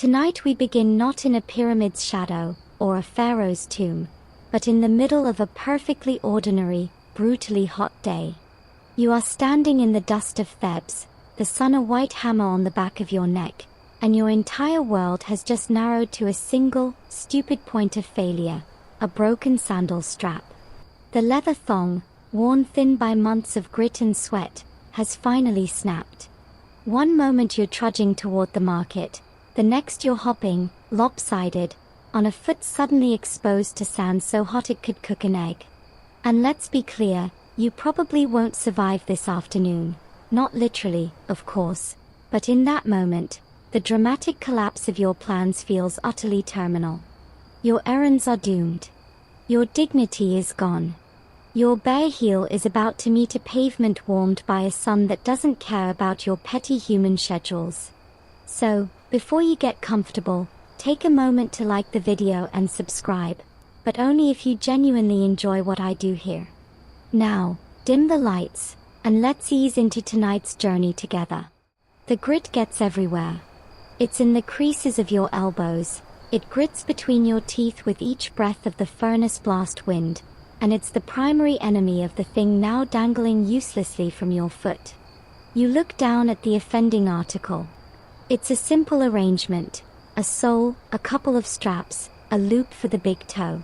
Tonight we begin not in a pyramid's shadow, or a pharaoh's tomb, but in the middle of a perfectly ordinary, brutally hot day. You are standing in the dust of Thebes, the sun a white hammer on the back of your neck, and your entire world has just narrowed to a single, stupid point of failure, a broken sandal strap. The leather thong, worn thin by months of grit and sweat, has finally snapped. One moment you're trudging toward the market, the next you're hopping, lopsided, on a foot suddenly exposed to sand so hot it could cook an egg. And let's be clear, you probably won't survive this afternoon. Not literally, of course, but in that moment, the dramatic collapse of your plans feels utterly terminal. Your errands are doomed. Your dignity is gone. Your bare heel is about to meet a pavement warmed by a sun that doesn't care about your petty human schedules. So, before you get comfortable, take a moment to like the video and subscribe, but only if you genuinely enjoy what I do here. Now, dim the lights, and let's ease into tonight's journey together. The grit gets everywhere. It's in the creases of your elbows, it grits between your teeth with each breath of the furnace blast wind, and it's the primary enemy of the thing now dangling uselessly from your foot. You look down at the offending article. It's a simple arrangement, a sole, a couple of straps, a loop for the big toe.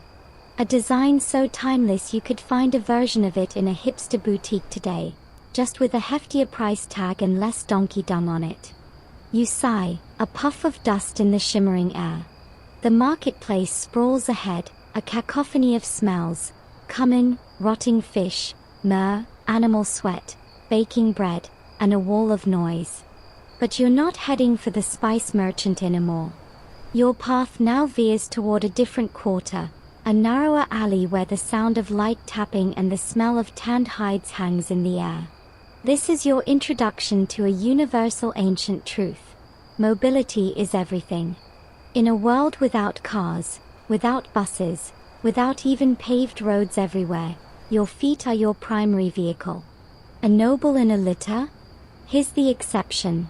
A design so timeless you could find a version of it in a hipster boutique today, just with a heftier price tag and less donkey dung on it. You sigh, a puff of dust in the shimmering air. The marketplace sprawls ahead, a cacophony of smells, cumin, rotting fish, myrrh, animal sweat, baking bread, and a wall of noise. But you're not heading for the spice merchant anymore. Your path now veers toward a different quarter, a narrower alley where the sound of light tapping and the smell of tanned hides hangs in the air. This is your introduction to a universal ancient truth. Mobility is everything. In a world without cars, without buses, without even paved roads everywhere, your feet are your primary vehicle. A noble in a litter? Here's the exception.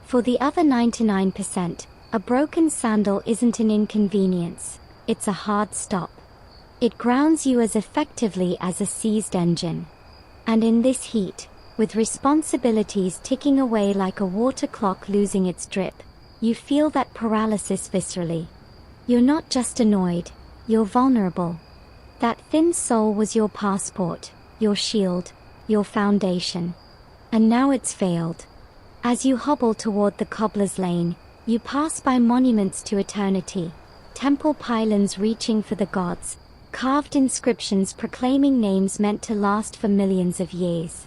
For the other 99%, a broken sandal isn't an inconvenience, it's a hard stop. It grounds you as effectively as a seized engine. And in this heat, with responsibilities ticking away like a water clock losing its drip, you feel that paralysis viscerally. You're not just annoyed, you're vulnerable. That thin sole was your passport, your shield, your foundation. And now it's failed. As you hobble toward the cobbler's lane, you pass by monuments to eternity, temple pylons reaching for the gods, carved inscriptions proclaiming names meant to last for millions of years.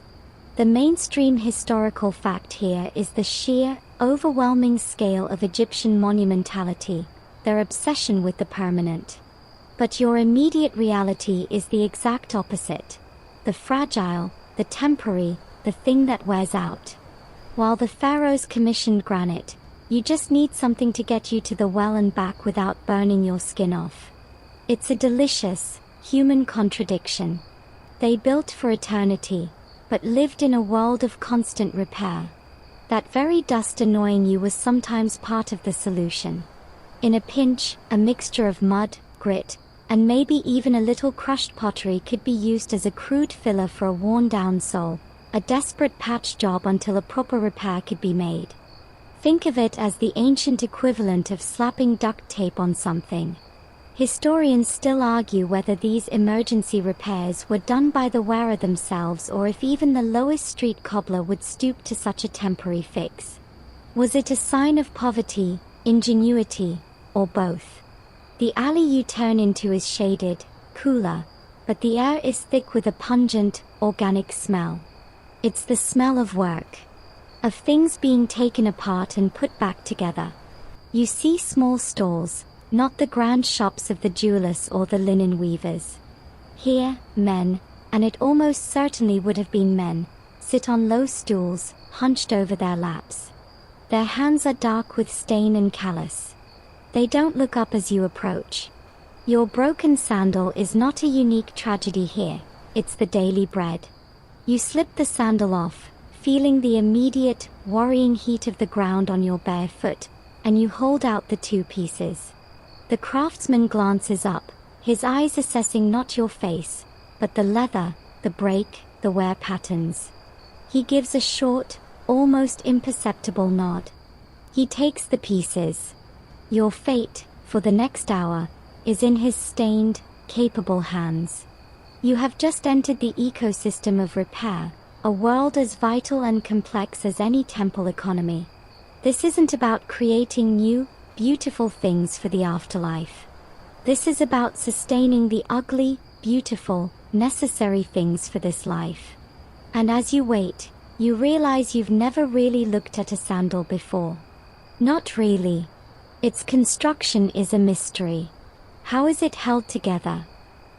The mainstream historical fact here is the sheer, overwhelming scale of Egyptian monumentality, their obsession with the permanent. But your immediate reality is the exact opposite. The fragile, the temporary, the thing that wears out. While the pharaohs commissioned granite, you just need something to get you to the well and back without burning your skin off. It's a delicious, human contradiction. They built for eternity, but lived in a world of constant repair. That very dust annoying you was sometimes part of the solution. In a pinch, a mixture of mud, grit, and maybe even a little crushed pottery could be used as a crude filler for a worn-down sole, a desperate patch job until a proper repair could be made. Think of it as the ancient equivalent of slapping duct tape on something. Historians still argue whether these emergency repairs were done by the wearer themselves or if even the lowest street cobbler would stoop to such a temporary fix. Was it a sign of poverty, ingenuity, or both? The alley you turn into is shaded, cooler, but the air is thick with a pungent, organic smell. It's the smell of work. Of things being taken apart and put back together. You see small stalls, not the grand shops of the jewelers or the linen weavers. Here, men, and it almost certainly would have been men, sit on low stools, hunched over their laps. Their hands are dark with stain and callus. They don't look up as you approach. Your broken sandal is not a unique tragedy here, it's the daily bread. You slip the sandal off, feeling the immediate, worrying heat of the ground on your bare foot, and you hold out the two pieces. The craftsman glances up, his eyes assessing not your face, but the leather, the break, the wear patterns. He gives a short, almost imperceptible nod. He takes the pieces. Your fate, for the next hour, is in his stained, capable hands. You have just entered the ecosystem of repair, a world as vital and complex as any temple economy. This isn't about creating new, beautiful things for the afterlife. This is about sustaining the ugly, beautiful, necessary things for this life. And as you wait, you realize you've never really looked at a sandal before. Not really. Its construction is a mystery. How is it held together?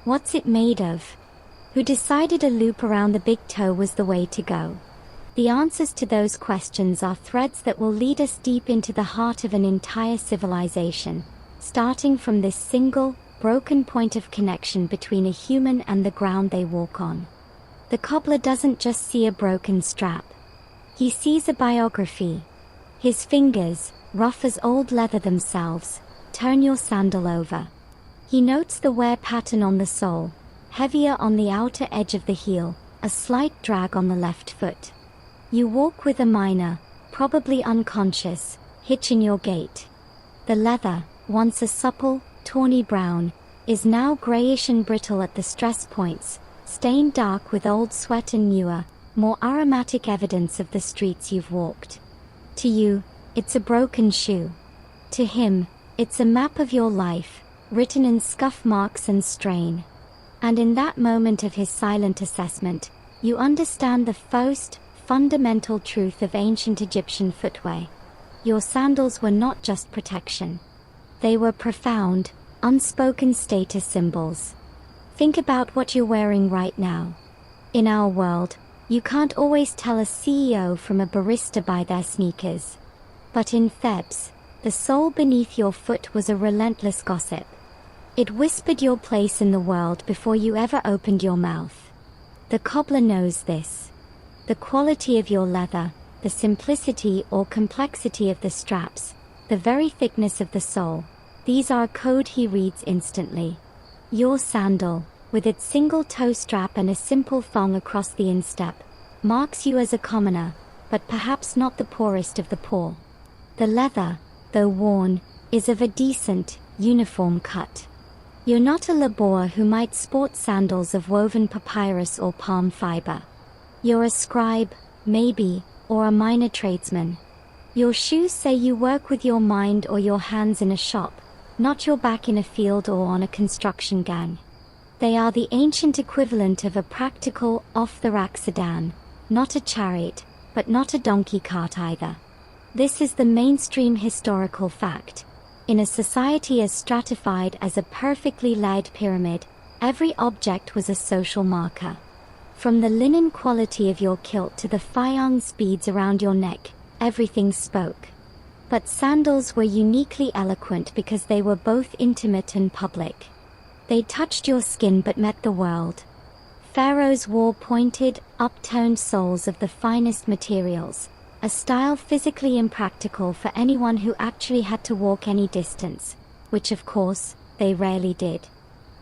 What's it made of? Who decided a loop around the big toe was the way to go? The answers to those questions are threads that will lead us deep into the heart of an entire civilization, starting from this single, broken point of connection between a human and the ground they walk on. The cobbler doesn't just see a broken strap. He sees a biography. His fingers, rough as old leather themselves, turn your sandal over. He notes the wear pattern on the sole, heavier on the outer edge of the heel, a slight drag on the left foot. You walk with a minor, probably unconscious, hitch in your gait. The leather, once a supple, tawny brown, is now grayish and brittle at the stress points, stained dark with old sweat and newer, more aromatic evidence of the streets you've walked. To you, it's a broken shoe. To him, it's a map of your life, written in scuff marks and strain. And in that moment of his silent assessment, you understand the first, fundamental truth of ancient Egyptian footwear. Your sandals were not just protection. They were profound, unspoken status symbols. Think about what you're wearing right now. In our world, you can't always tell a CEO from a barista by their sneakers. But in Thebes, the sole beneath your foot was a relentless gossip. It whispered your place in the world before you ever opened your mouth. The cobbler knows this. The quality of your leather, the simplicity or complexity of the straps, the very thickness of the sole, these are a code he reads instantly. Your sandal, with its single toe strap and a simple thong across the instep, marks you as a commoner, but perhaps not the poorest of the poor. The leather, though worn, is of a decent, uniform cut. You're not a laborer who might sport sandals of woven papyrus or palm fiber. You're a scribe, maybe, or a minor tradesman. Your shoes say you work with your mind or your hands in a shop, not your back in a field or on a construction gang. They are the ancient equivalent of a practical, off-the-rack sedan, not a chariot, but not a donkey cart either. This is the mainstream historical fact. In a society as stratified as a perfectly laid pyramid, every object was a social marker. From the linen quality of your kilt to the faience beads around your neck, everything spoke. But sandals were uniquely eloquent because they were both intimate and public. They touched your skin but met the world. Pharaohs wore pointed, upturned soles of the finest materials, a style physically impractical for anyone who actually had to walk any distance, which of course, they rarely did.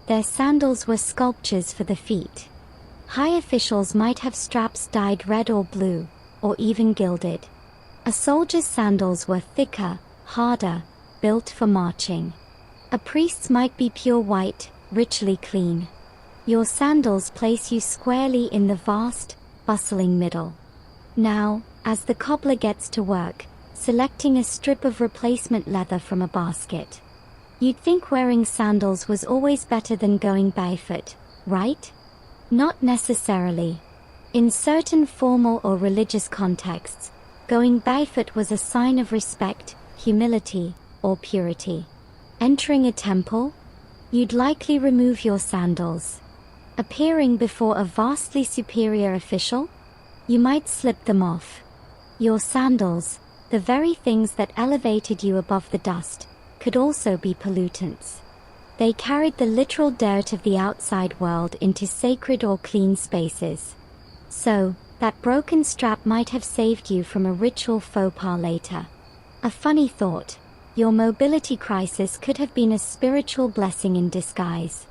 Their sandals were sculptures for the feet. High officials might have straps dyed red or blue, or even gilded. A soldier's sandals were thicker, harder, built for marching. A priest's might be pure white, richly clean. Your sandals place you squarely in the vast, bustling middle. Now, as the cobbler gets to work, selecting a strip of replacement leather from a basket, you'd think wearing sandals was always better than going barefoot, right? Not necessarily. In certain formal or religious contexts, going barefoot was a sign of respect, humility, or purity. Entering a temple? You'd likely remove your sandals. Appearing before a vastly superior official? You might slip them off. Your sandals, the very things that elevated you above the dust, could also be pollutants. They carried the literal dirt of the outside world into sacred or clean spaces. So, that broken strap might have saved you from a ritual faux pas later. A funny thought, Your mobility crisis could have been a spiritual blessing in disguise.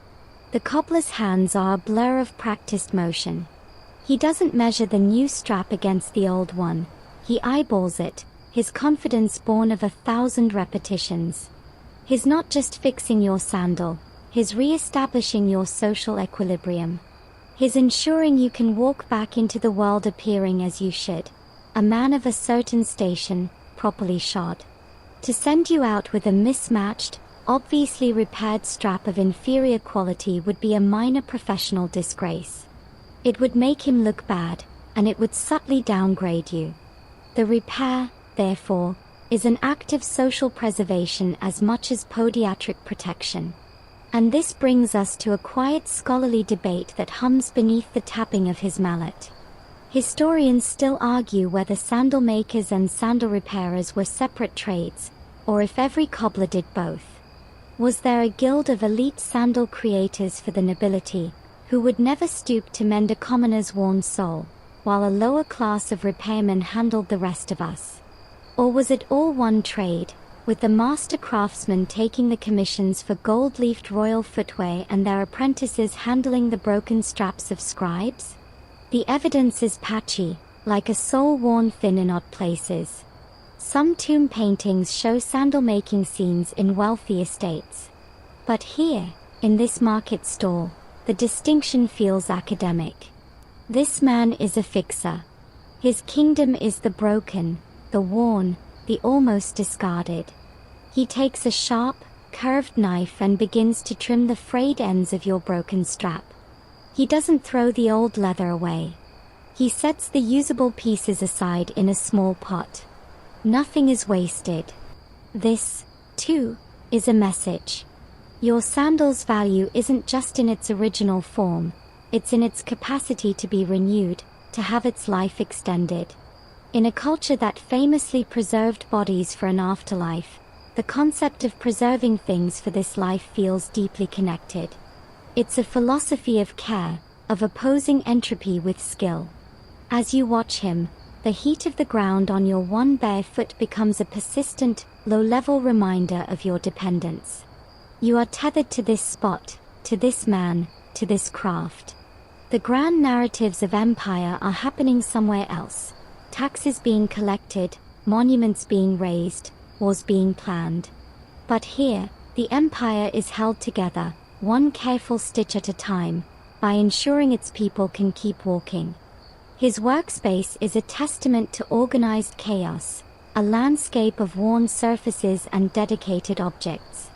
The cobbler's hands are a blur of practiced motion. He doesn't measure the new strap against the old one. He eyeballs it, his confidence born of 1,000 repetitions. He's not just fixing your sandal, he's re-establishing your social equilibrium. He's ensuring you can walk back into the world appearing as you should, a man of a certain station, properly shod. To send you out with a mismatched, obviously repaired strap of inferior quality would be a minor professional disgrace. It would make him look bad, and it would subtly downgrade you. The repair, therefore, is an act of social preservation as much as podiatric protection. And this brings us to a quiet scholarly debate that hums beneath the tapping of his mallet. Historians still argue whether sandal makers and sandal repairers were separate trades, or if every cobbler did both. Was there a guild of elite sandal creators for the nobility, who would never stoop to mend a commoner's worn sole, while a lower class of repairmen handled the rest of us? Or was it all one trade, with the master craftsmen taking the commissions for gold-leafed royal footwear and their apprentices handling the broken straps of scribes? The evidence is patchy, like a sole worn thin in odd places. Some tomb paintings show sandal-making scenes in wealthy estates. But here, in this market stall, the distinction feels academic. This man is a fixer. His kingdom is the broken, the worn, the almost discarded. He takes a sharp, curved knife and begins to trim the frayed ends of your broken strap. He doesn't throw the old leather away. He sets the usable pieces aside in a small pot. Nothing is wasted. This, too, is a message. Your sandal's value isn't just in its original form, it's in its capacity to be renewed, to have its life extended. In a culture that famously preserved bodies for an afterlife, the concept of preserving things for this life feels deeply connected. It's a philosophy of care, of opposing entropy with skill. As you watch him, the heat of the ground on your one bare foot becomes a persistent, low-level reminder of your dependence. You are tethered to this spot, to this man, to this craft. The grand narratives of empire are happening somewhere else. Taxes being collected, monuments being raised, wars being planned. But here, the empire is held together, one careful stitch at a time, by ensuring its people can keep walking. His workspace is a testament to organized chaos, a landscape of worn surfaces and dedicated objects.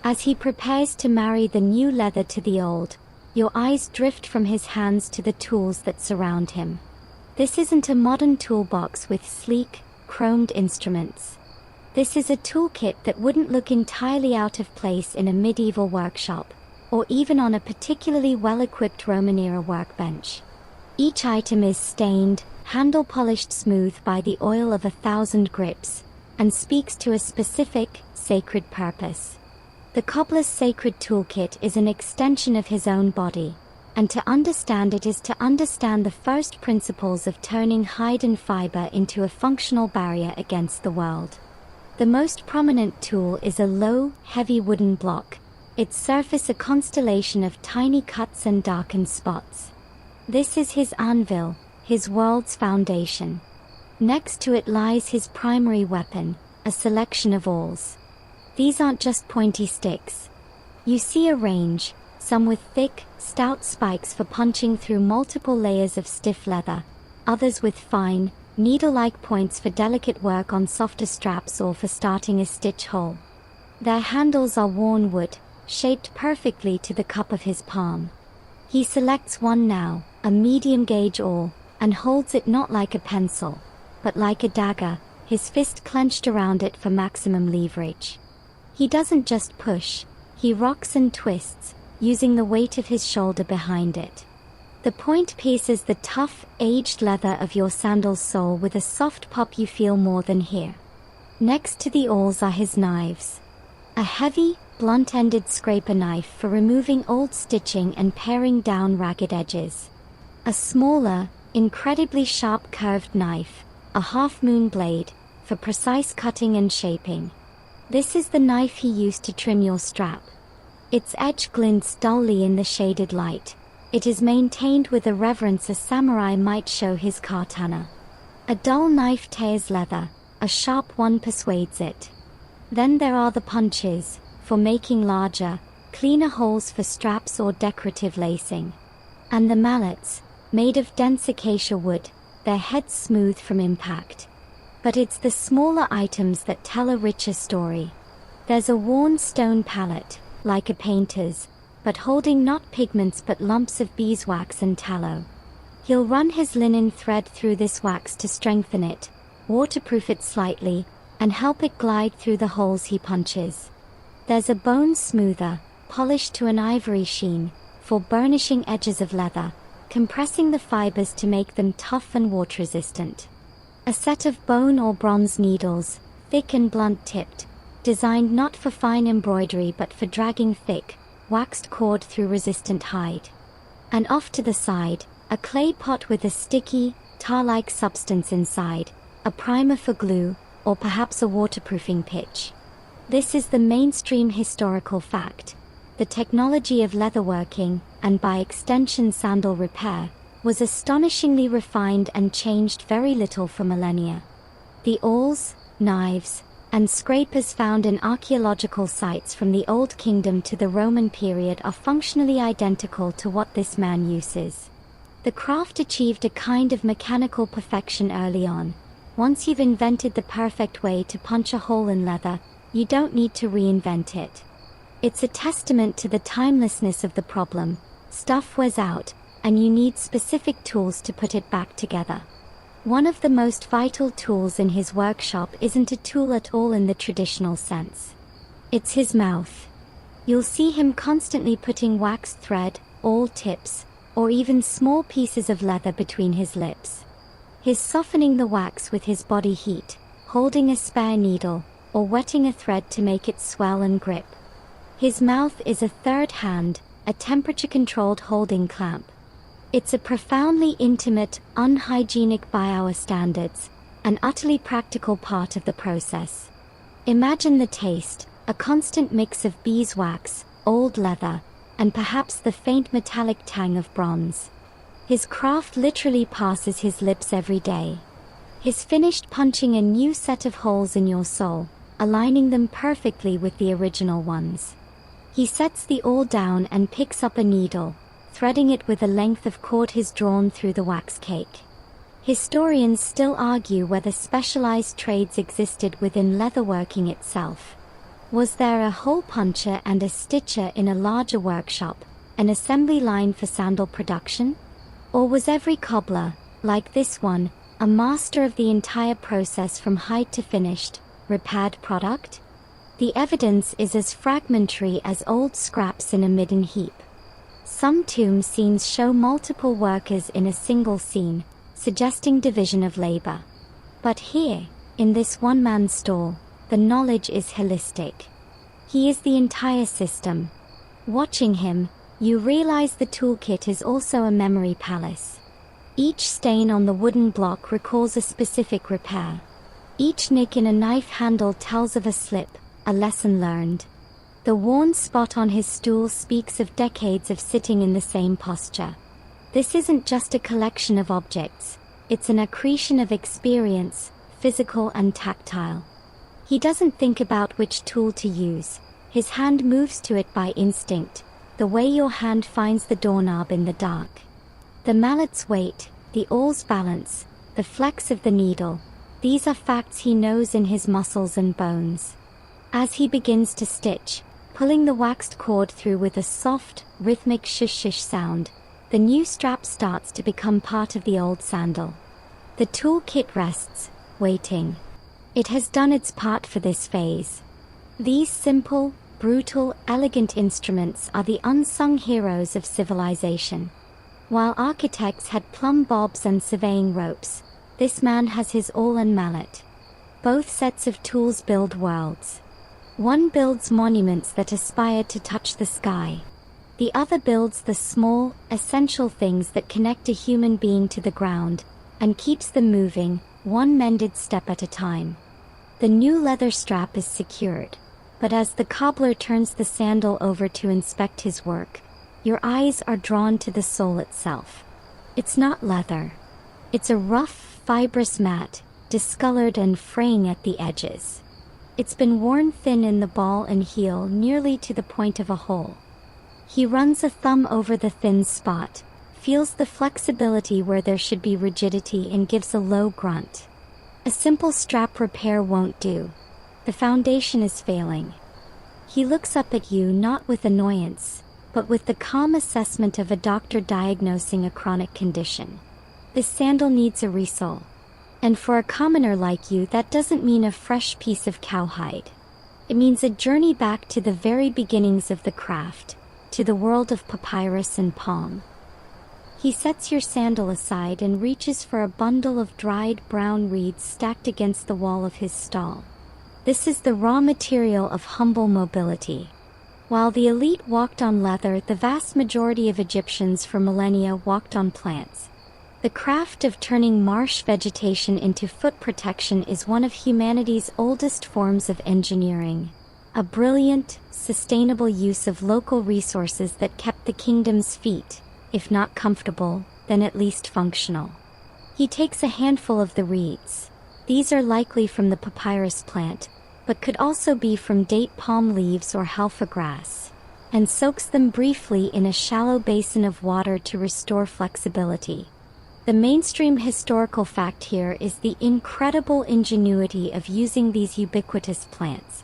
As he prepares to marry the new leather to the old, your eyes drift from his hands to the tools that surround him. This isn't a modern toolbox with sleek, chromed instruments. This is a toolkit that wouldn't look entirely out of place in a medieval workshop, or even on a particularly well-equipped Roman-era workbench. Each item is stained, handle polished smooth by the oil of 1,000 grips, and speaks to a specific, sacred purpose. The cobbler's sacred toolkit is an extension of his own body, and to understand it is to understand the first principles of turning hide and fiber into a functional barrier against the world. The most prominent tool is a low, heavy wooden block, its surface a constellation of tiny cuts and darkened spots. This is his anvil, his world's foundation. Next to it lies his primary weapon, a selection of awls. These aren't just pointy sticks. You see a range, some with thick, stout spikes for punching through multiple layers of stiff leather, others with fine, needle-like points for delicate work on softer straps or for starting a stitch hole. Their handles are worn wood, shaped perfectly to the cup of his palm. He selects one now, a medium-gauge awl, and holds it not like a pencil, but like a dagger, his fist clenched around it for maximum leverage. He doesn't just push, he rocks and twists, using the weight of his shoulder behind it. The point pierces the tough, aged leather of your sandal's sole with a soft pop you feel more than here. Next to the awls are his knives. A heavy, blunt-ended scraper knife for removing old stitching and paring down ragged edges. A smaller, incredibly sharp curved knife, a half-moon blade, for precise cutting and shaping. This is the knife he used to trim your strap. Its edge glints dully in the shaded light. It is maintained with a reverence a samurai might show his katana. A dull knife tears leather, a sharp one persuades it. Then there are the punches, for making larger, cleaner holes for straps or decorative lacing. And the mallets, made of dense acacia wood, their heads smooth from impact. But it's the smaller items that tell a richer story. There's a worn stone palette, like a painter's, but holding not pigments but lumps of beeswax and tallow. He'll run his linen thread through this wax to strengthen it, waterproof it slightly, and help it glide through the holes he punches. There's a bone smoother, polished to an ivory sheen, for burnishing edges of leather, compressing the fibers to make them tough and water-resistant. A set of bone or bronze needles, thick and blunt-tipped, designed not for fine embroidery but for dragging thick, waxed cord through resistant hide. And off to the side, a clay pot with a sticky, tar-like substance inside, a primer for glue, or perhaps a waterproofing pitch. This is the mainstream historical fact. The technology of leatherworking, and by extension sandal repair, was astonishingly refined and changed very little for millennia. The awls, knives, and scrapers found in archaeological sites from the Old Kingdom to the Roman period are functionally identical to what this man uses. The craft achieved a kind of mechanical perfection early on. Once you've invented the perfect way to punch a hole in leather, you don't need to reinvent it. It's a testament to the timelessness of the problem. Stuff wears out, and you need specific tools to put it back together. One of the most vital tools in his workshop isn't a tool at all in the traditional sense. It's his mouth. You'll see him constantly putting waxed thread, awl tips, or even small pieces of leather between his lips. He's softening the wax with his body heat, holding a spare needle, or wetting a thread to make it swell and grip. His mouth is a third hand, a temperature-controlled holding clamp. It's a profoundly intimate, unhygienic by our standards, an utterly practical part of the process. Imagine the taste, a constant mix of beeswax, old leather, and perhaps the faint metallic tang of bronze. His craft literally passes his lips every day. His finished punching a new set of holes in your soul, aligning them perfectly with the original ones. He sets the awl down and picks up a needle, threading it with a length of cord he's drawn through the wax cake. Historians still argue whether specialized trades existed within leatherworking itself. Was there a hole puncher and a stitcher in a larger workshop, an assembly line for sandal production? Or was every cobbler, like this one, a master of the entire process from hide to finished, repaired product? The evidence is as fragmentary as old scraps in a midden heap. Some tomb scenes show multiple workers in a single scene, suggesting division of labor. But here, in this one-man stall, the knowledge is holistic. He is the entire system. Watching him, you realize the toolkit is also a memory palace. Each stain on the wooden block recalls a specific repair. Each nick in a knife handle tells of a slip, a lesson learned. The worn spot on his stool speaks of decades of sitting in the same posture. This isn't just a collection of objects, it's an accretion of experience, physical and tactile. He doesn't think about which tool to use. His hand moves to it by instinct, the way your hand finds the doorknob in the dark. The mallet's weight, the awl's balance, the flex of the needle, these are facts he knows in his muscles and bones. As he begins to stitch, pulling the waxed cord through with a soft, rhythmic shush-shush sound, the new strap starts to become part of the old sandal. The toolkit rests, waiting. It has done its part for this phase. These simple, brutal, elegant instruments are the unsung heroes of civilization. While architects had plumb bobs and surveying ropes, this man has his awl and mallet. Both sets of tools build worlds. One builds monuments that aspire to touch the sky. The other builds the small, essential things that connect a human being to the ground, and keeps them moving, one mended step at a time. The new leather strap is secured, but as the cobbler turns the sandal over to inspect his work, your eyes are drawn to the sole itself. It's not leather. It's a rough, fibrous mat, discolored and fraying at the edges. It's been worn thin in the ball and heel nearly to the point of a hole. He runs a thumb over the thin spot, feels the flexibility where there should be rigidity, and gives a low grunt. A simple strap repair won't do. The foundation is failing. He looks up at you not with annoyance, but with the calm assessment of a doctor diagnosing a chronic condition. This sandal needs a resole. And for a commoner like you, that doesn't mean a fresh piece of cowhide. It means a journey back to the very beginnings of the craft, to the world of papyrus and palm. He sets your sandal aside and reaches for a bundle of dried brown reeds stacked against the wall of his stall. This is the raw material of humble mobility. While the elite walked on leather, the vast majority of Egyptians for millennia walked on plants. The craft of turning marsh vegetation into foot protection is one of humanity's oldest forms of engineering. A brilliant, sustainable use of local resources that kept the kingdom's feet, if not comfortable, then at least functional. He takes a handful of the reeds. These are likely from the papyrus plant, but could also be from date palm leaves or halfa grass, and soaks them briefly in a shallow basin of water to restore flexibility. The mainstream historical fact here is the incredible ingenuity of using these ubiquitous plants.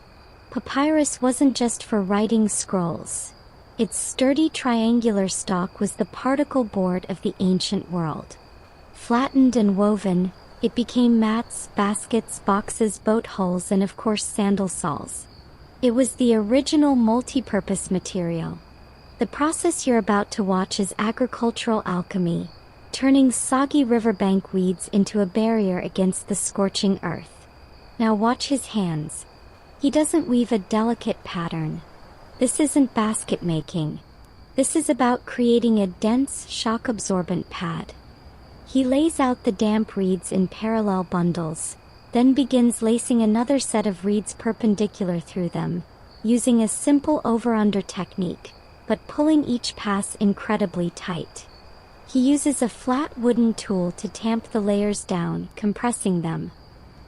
Papyrus wasn't just for writing scrolls. Its sturdy triangular stalk was the particle board of the ancient world. Flattened and woven, it became mats, baskets, boxes, boat hulls, and of course sandal soles. It was the original multi-purpose material. The process you're about to watch is agricultural alchemy, turning soggy riverbank weeds into a barrier against the scorching earth. Now watch his hands. He doesn't weave a delicate pattern. This isn't basket making. This is about creating a dense, shock-absorbent pad. He lays out the damp reeds in parallel bundles, then begins lacing another set of reeds perpendicular through them, using a simple over-under technique, but pulling each pass incredibly tight. He uses a flat wooden tool to tamp the layers down, compressing them.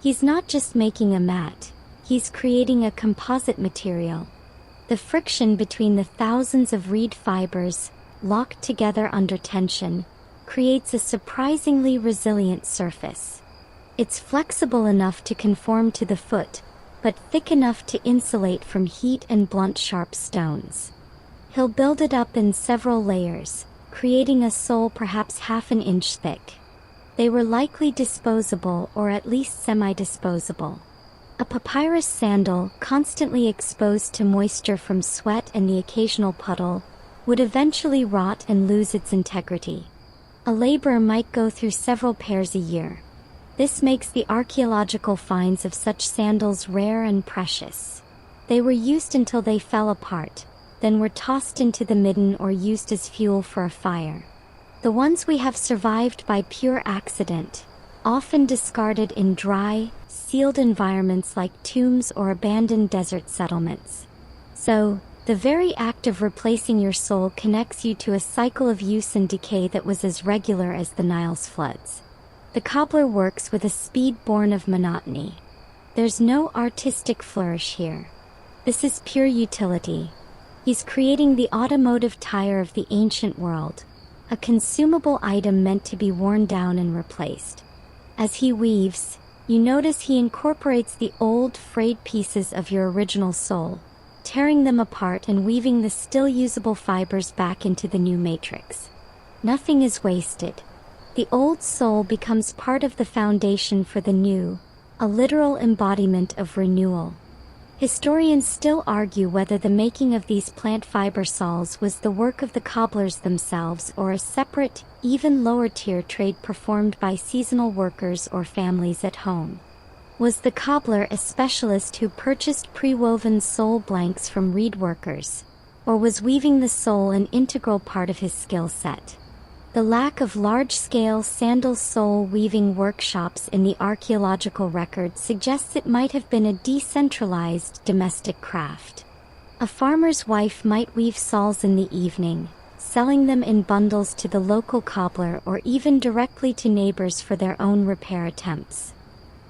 He's not just making a mat, he's creating a composite material. The friction between the thousands of reed fibers, locked together under tension, creates a surprisingly resilient surface. It's flexible enough to conform to the foot, but thick enough to insulate from heat and blunt sharp stones. He'll build it up in several layers, creating a sole perhaps half an inch thick. They were likely disposable or at least semi-disposable. A papyrus sandal, constantly exposed to moisture from sweat and the occasional puddle, would eventually rot and lose its integrity. A laborer might go through several pairs a year. This makes the archaeological finds of such sandals rare and precious. They were used until they fell apart, then were tossed into the midden or used as fuel for a fire. The ones we have survived by pure accident, often discarded in dry, sealed environments like tombs or abandoned desert settlements. So, the very act of replacing your sole connects you to a cycle of use and decay that was as regular as the Nile's floods. The cobbler works with a speed born of monotony. There's no artistic flourish here. This is pure utility. He's creating the automotive tire of the ancient world, a consumable item meant to be worn down and replaced. As he weaves, you notice he incorporates the old, frayed pieces of your original sole, tearing them apart and weaving the still usable fibers back into the new matrix. Nothing is wasted. The old sole becomes part of the foundation for the new, a literal embodiment of renewal. Historians still argue whether the making of these plant fiber soles was the work of the cobblers themselves or a separate, even lower-tier trade performed by seasonal workers or families at home. Was the cobbler a specialist who purchased pre-woven sole blanks from reed workers, or was weaving the sole an integral part of his skill set? The lack of large-scale sandal sole weaving workshops in the archaeological record suggests it might have been a decentralized domestic craft. A farmer's wife might weave soles in the evening, selling them in bundles to the local cobbler or even directly to neighbors for their own repair attempts.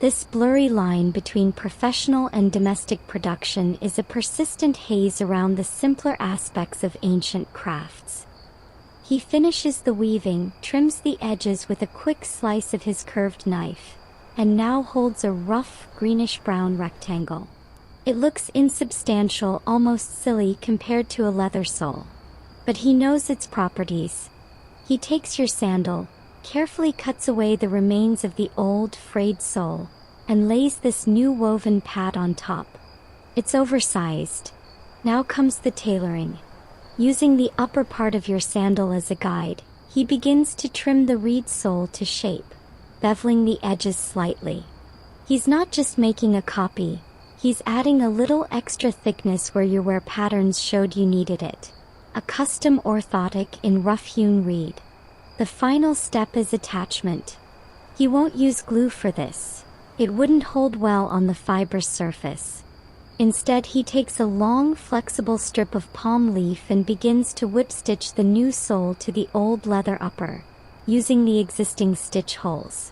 This blurry line between professional and domestic production is a persistent haze around the simpler aspects of ancient crafts. He finishes the weaving, trims the edges with a quick slice of his curved knife, and now holds a rough, greenish-brown rectangle. It looks insubstantial, almost silly compared to a leather sole. But he knows its properties. He takes your sandal, carefully cuts away the remains of the old, frayed sole, and lays this new woven pad on top. It's oversized. Now comes the tailoring. Using the upper part of your sandal as a guide, he begins to trim the reed sole to shape, beveling the edges slightly. He's not just making a copy, he's adding a little extra thickness where your wear patterns showed you needed it. A custom orthotic in rough-hewn reed. The final step is attachment. He won't use glue for this. It wouldn't hold well on the fibrous surface. Instead, he takes a long, flexible strip of palm leaf and begins to whip-stitch the new sole to the old leather upper, using the existing stitch holes.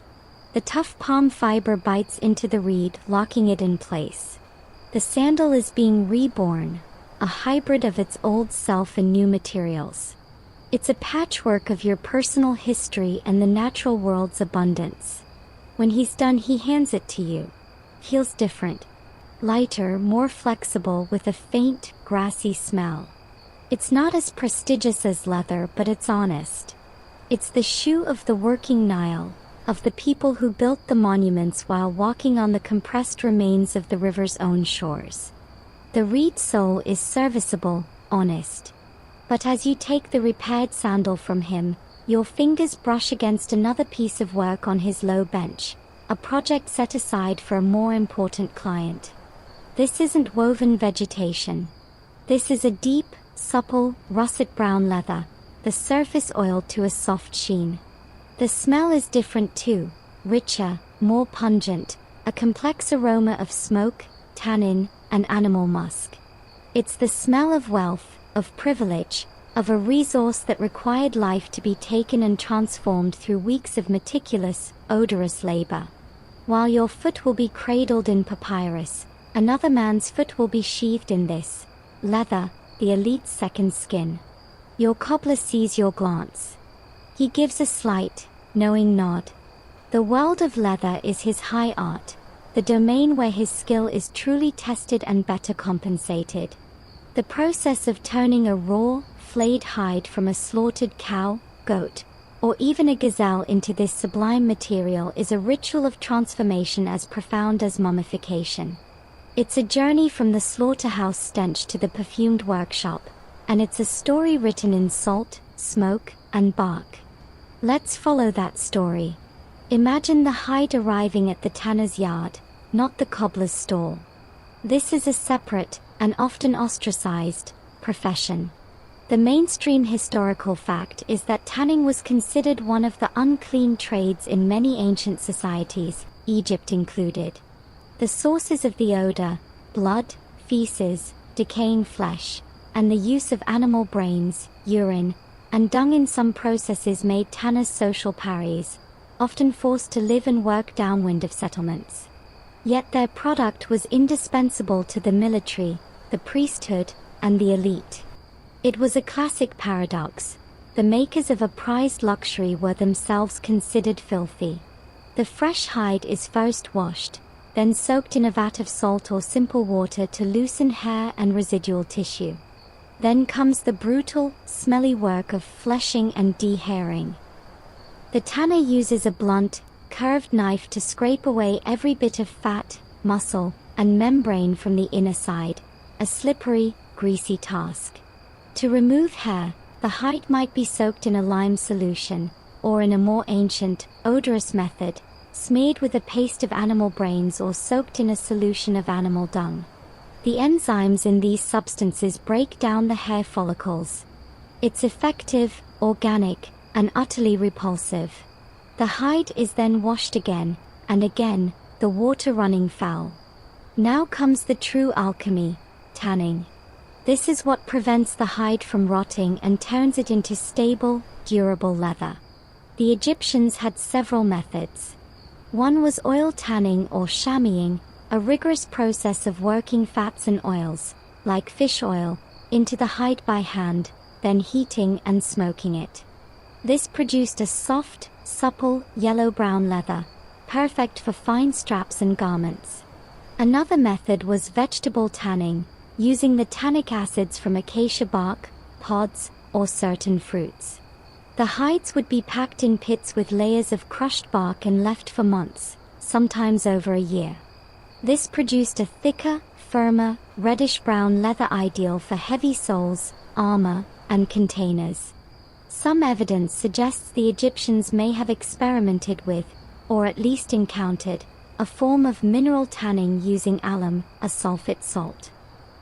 The tough palm fiber bites into the reed, locking it in place. The sandal is being reborn, a hybrid of its old self and new materials. It's a patchwork of your personal history and the natural world's abundance. When he's done, he hands it to you. Feels different. Lighter, more flexible, with a faint, grassy smell. It's not as prestigious as leather, but it's honest. It's the shoe of the working Nile, of the people who built the monuments while walking on the compressed remains of the river's own shores. The reed sole is serviceable, honest. But as you take the repaired sandal from him, your fingers brush against another piece of work on his low bench, a project set aside for a more important client. This isn't woven vegetation. This is a deep, supple, russet brown leather, the surface oiled to a soft sheen. The smell is different too, richer, more pungent, a complex aroma of smoke, tannin, and animal musk. It's the smell of wealth, of privilege, of a resource that required life to be taken and transformed through weeks of meticulous, odorous labor. While your foot will be cradled in papyrus, another man's foot will be sheathed in this leather, the elite's second skin. Your cobbler sees your glance. He gives a slight, knowing nod. The world of leather is his high art, the domain where his skill is truly tested and better compensated. The process of turning a raw, flayed hide from a slaughtered cow, goat, or even a gazelle into this sublime material is a ritual of transformation as profound as mummification. It's a journey from the slaughterhouse stench to the perfumed workshop, and it's a story written in salt, smoke, and bark. Let's follow that story. Imagine the hide arriving at the tanner's yard, not the cobbler's stall. This is a separate, and often ostracized, profession. The mainstream historical fact is that tanning was considered one of the unclean trades in many ancient societies, Egypt included. The sources of the odor, blood, feces, decaying flesh, and the use of animal brains, urine, and dung in some processes made tanners social pariahs, often forced to live and work downwind of settlements. Yet their product was indispensable to the military, the priesthood, and the elite. It was a classic paradox. The makers of a prized luxury were themselves considered filthy. The fresh hide is first washed, then soaked in a vat of salt or simple water to loosen hair and residual tissue. Then comes the brutal, smelly work of fleshing and dehairing. The tanner uses a blunt, curved knife to scrape away every bit of fat, muscle, and membrane from the inner side, a slippery, greasy task. To remove hair, the hide might be soaked in a lime solution, or in a more ancient, odorous method, smeared with a paste of animal brains or soaked in a solution of animal dung. The enzymes in these substances break down the hair follicles. It's effective, organic, and utterly repulsive. The hide is then washed again, and again, the water running foul. Now comes the true alchemy, tanning. This is what prevents the hide from rotting and turns it into stable, durable leather. The Egyptians had several methods. One was oil tanning or chamoising, a rigorous process of working fats and oils, like fish oil, into the hide by hand, then heating and smoking it. This produced a soft, supple, yellow-brown leather, perfect for fine straps and garments. Another method was vegetable tanning, using the tannic acids from acacia bark, pods, or certain fruits. The hides would be packed in pits with layers of crushed bark and left for months, sometimes over a year. This produced a thicker, firmer, reddish-brown leather ideal for heavy soles, armor, and containers. Some evidence suggests the Egyptians may have experimented with, or at least encountered, a form of mineral tanning using alum, a sulfate salt.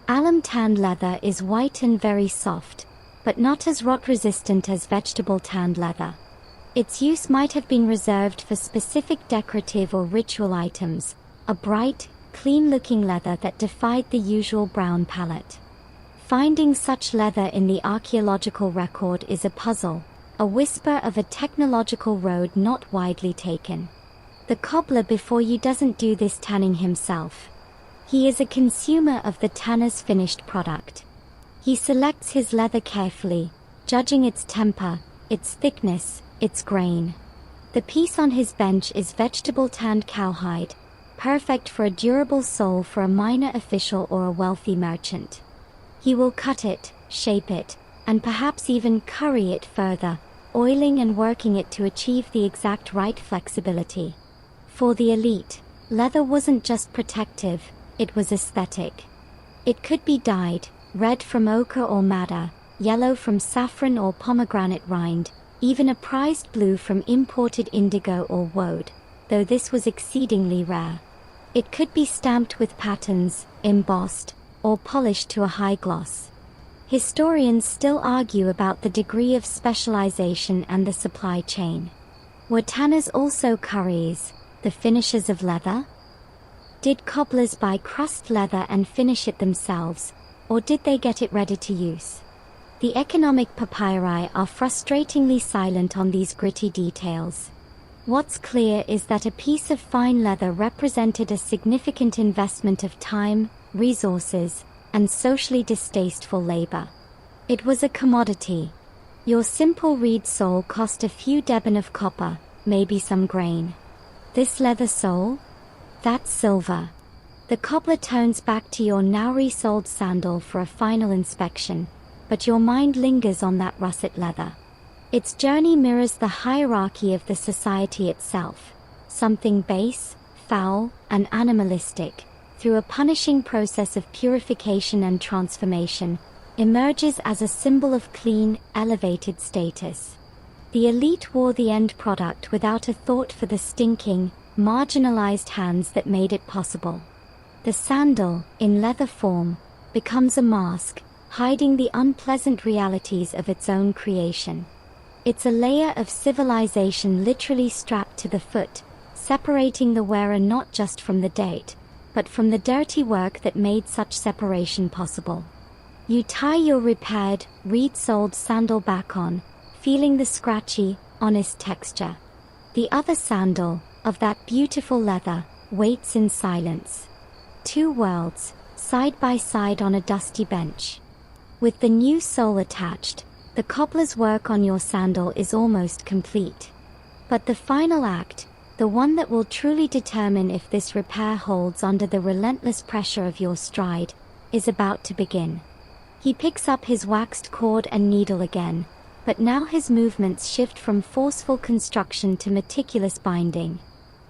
Alum tanned leather is white and very soft, but not as rot-resistant as vegetable tanned leather. Its use might have been reserved for specific decorative or ritual items, a bright, clean-looking leather that defied the usual brown palette. Finding such leather in the archaeological record is a puzzle, a whisper of a technological road not widely taken. The cobbler before you doesn't do this tanning himself. He is a consumer of the tanner's finished product. He selects his leather carefully, judging its temper, its thickness, its grain. The piece on his bench is vegetable tanned cowhide, perfect for a durable sole for a minor official or a wealthy merchant. He will cut it, shape it, and perhaps even curry it further, oiling and working it to achieve the exact right flexibility. For the elite, leather wasn't just protective, it was aesthetic. It could be dyed, red from ochre or madder, yellow from saffron or pomegranate rind, even a prized blue from imported indigo or woad, though this was exceedingly rare. It could be stamped with patterns, embossed, or polished to a high gloss. Historians still argue about the degree of specialization and the supply chain. Were tanners also curries, the finishers of leather? Did cobblers buy crust leather and finish it themselves, or did they get it ready to use? The economic papyri are frustratingly silent on these gritty details. What's clear is that a piece of fine leather represented a significant investment of time, resources, and socially distasteful labor. It was a commodity. Your simple reed sole cost a few deben of copper, maybe some grain. This leather sole? That's silver. The cobbler turns back to your now resoled sandal for a final inspection, but your mind lingers on that russet leather. Its journey mirrors the hierarchy of the society itself, something base, foul, and animalistic, through a punishing process of purification and transformation, emerges as a symbol of clean, elevated status. The elite wore the end product without a thought for the stinking, marginalized hands that made it possible. The sandal, in leather form, becomes a mask, hiding the unpleasant realities of its own creation. It's a layer of civilization literally strapped to the foot, separating the wearer not just from the date, but from the dirty work that made such separation possible. You tie your repaired, reed-soled sandal back on, feeling the scratchy, honest texture. The other sandal, of that beautiful leather, waits in silence. Two worlds, side by side on a dusty bench. With the new sole attached, the cobbler's work on your sandal is almost complete. But the final act, the one that will truly determine if this repair holds under the relentless pressure of your stride, is about to begin. He picks up his waxed cord and needle again, but now his movements shift from forceful construction to meticulous binding.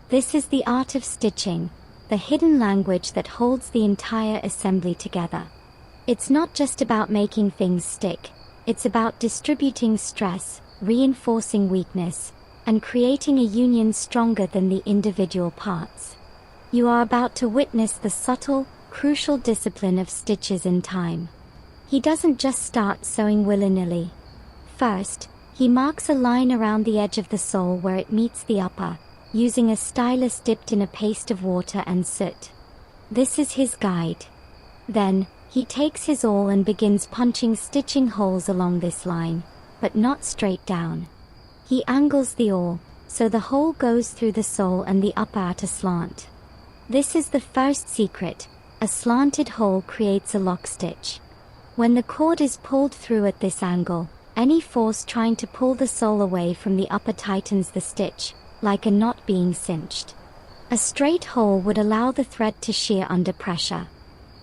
This is the art of stitching, the hidden language that holds the entire assembly together. It's not just about making things stick, it's about distributing stress, reinforcing weakness, and creating a union stronger than the individual parts. You are about to witness the subtle, crucial discipline of stitches in time. He doesn't just start sewing willy-nilly. First, He marks a line around the edge of the sole where it meets the upper, using a stylus dipped in a paste of water and soot. This is his guide. Then, he takes his awl and begins punching stitching holes along this line, but not straight down. He angles the awl, so the hole goes through the sole and the upper at a slant. This is the first secret: a slanted hole creates a lock stitch. When the cord is pulled through at this angle, any force trying to pull the sole away from the upper tightens the stitch, like a knot being cinched. A straight hole would allow the thread to shear under pressure.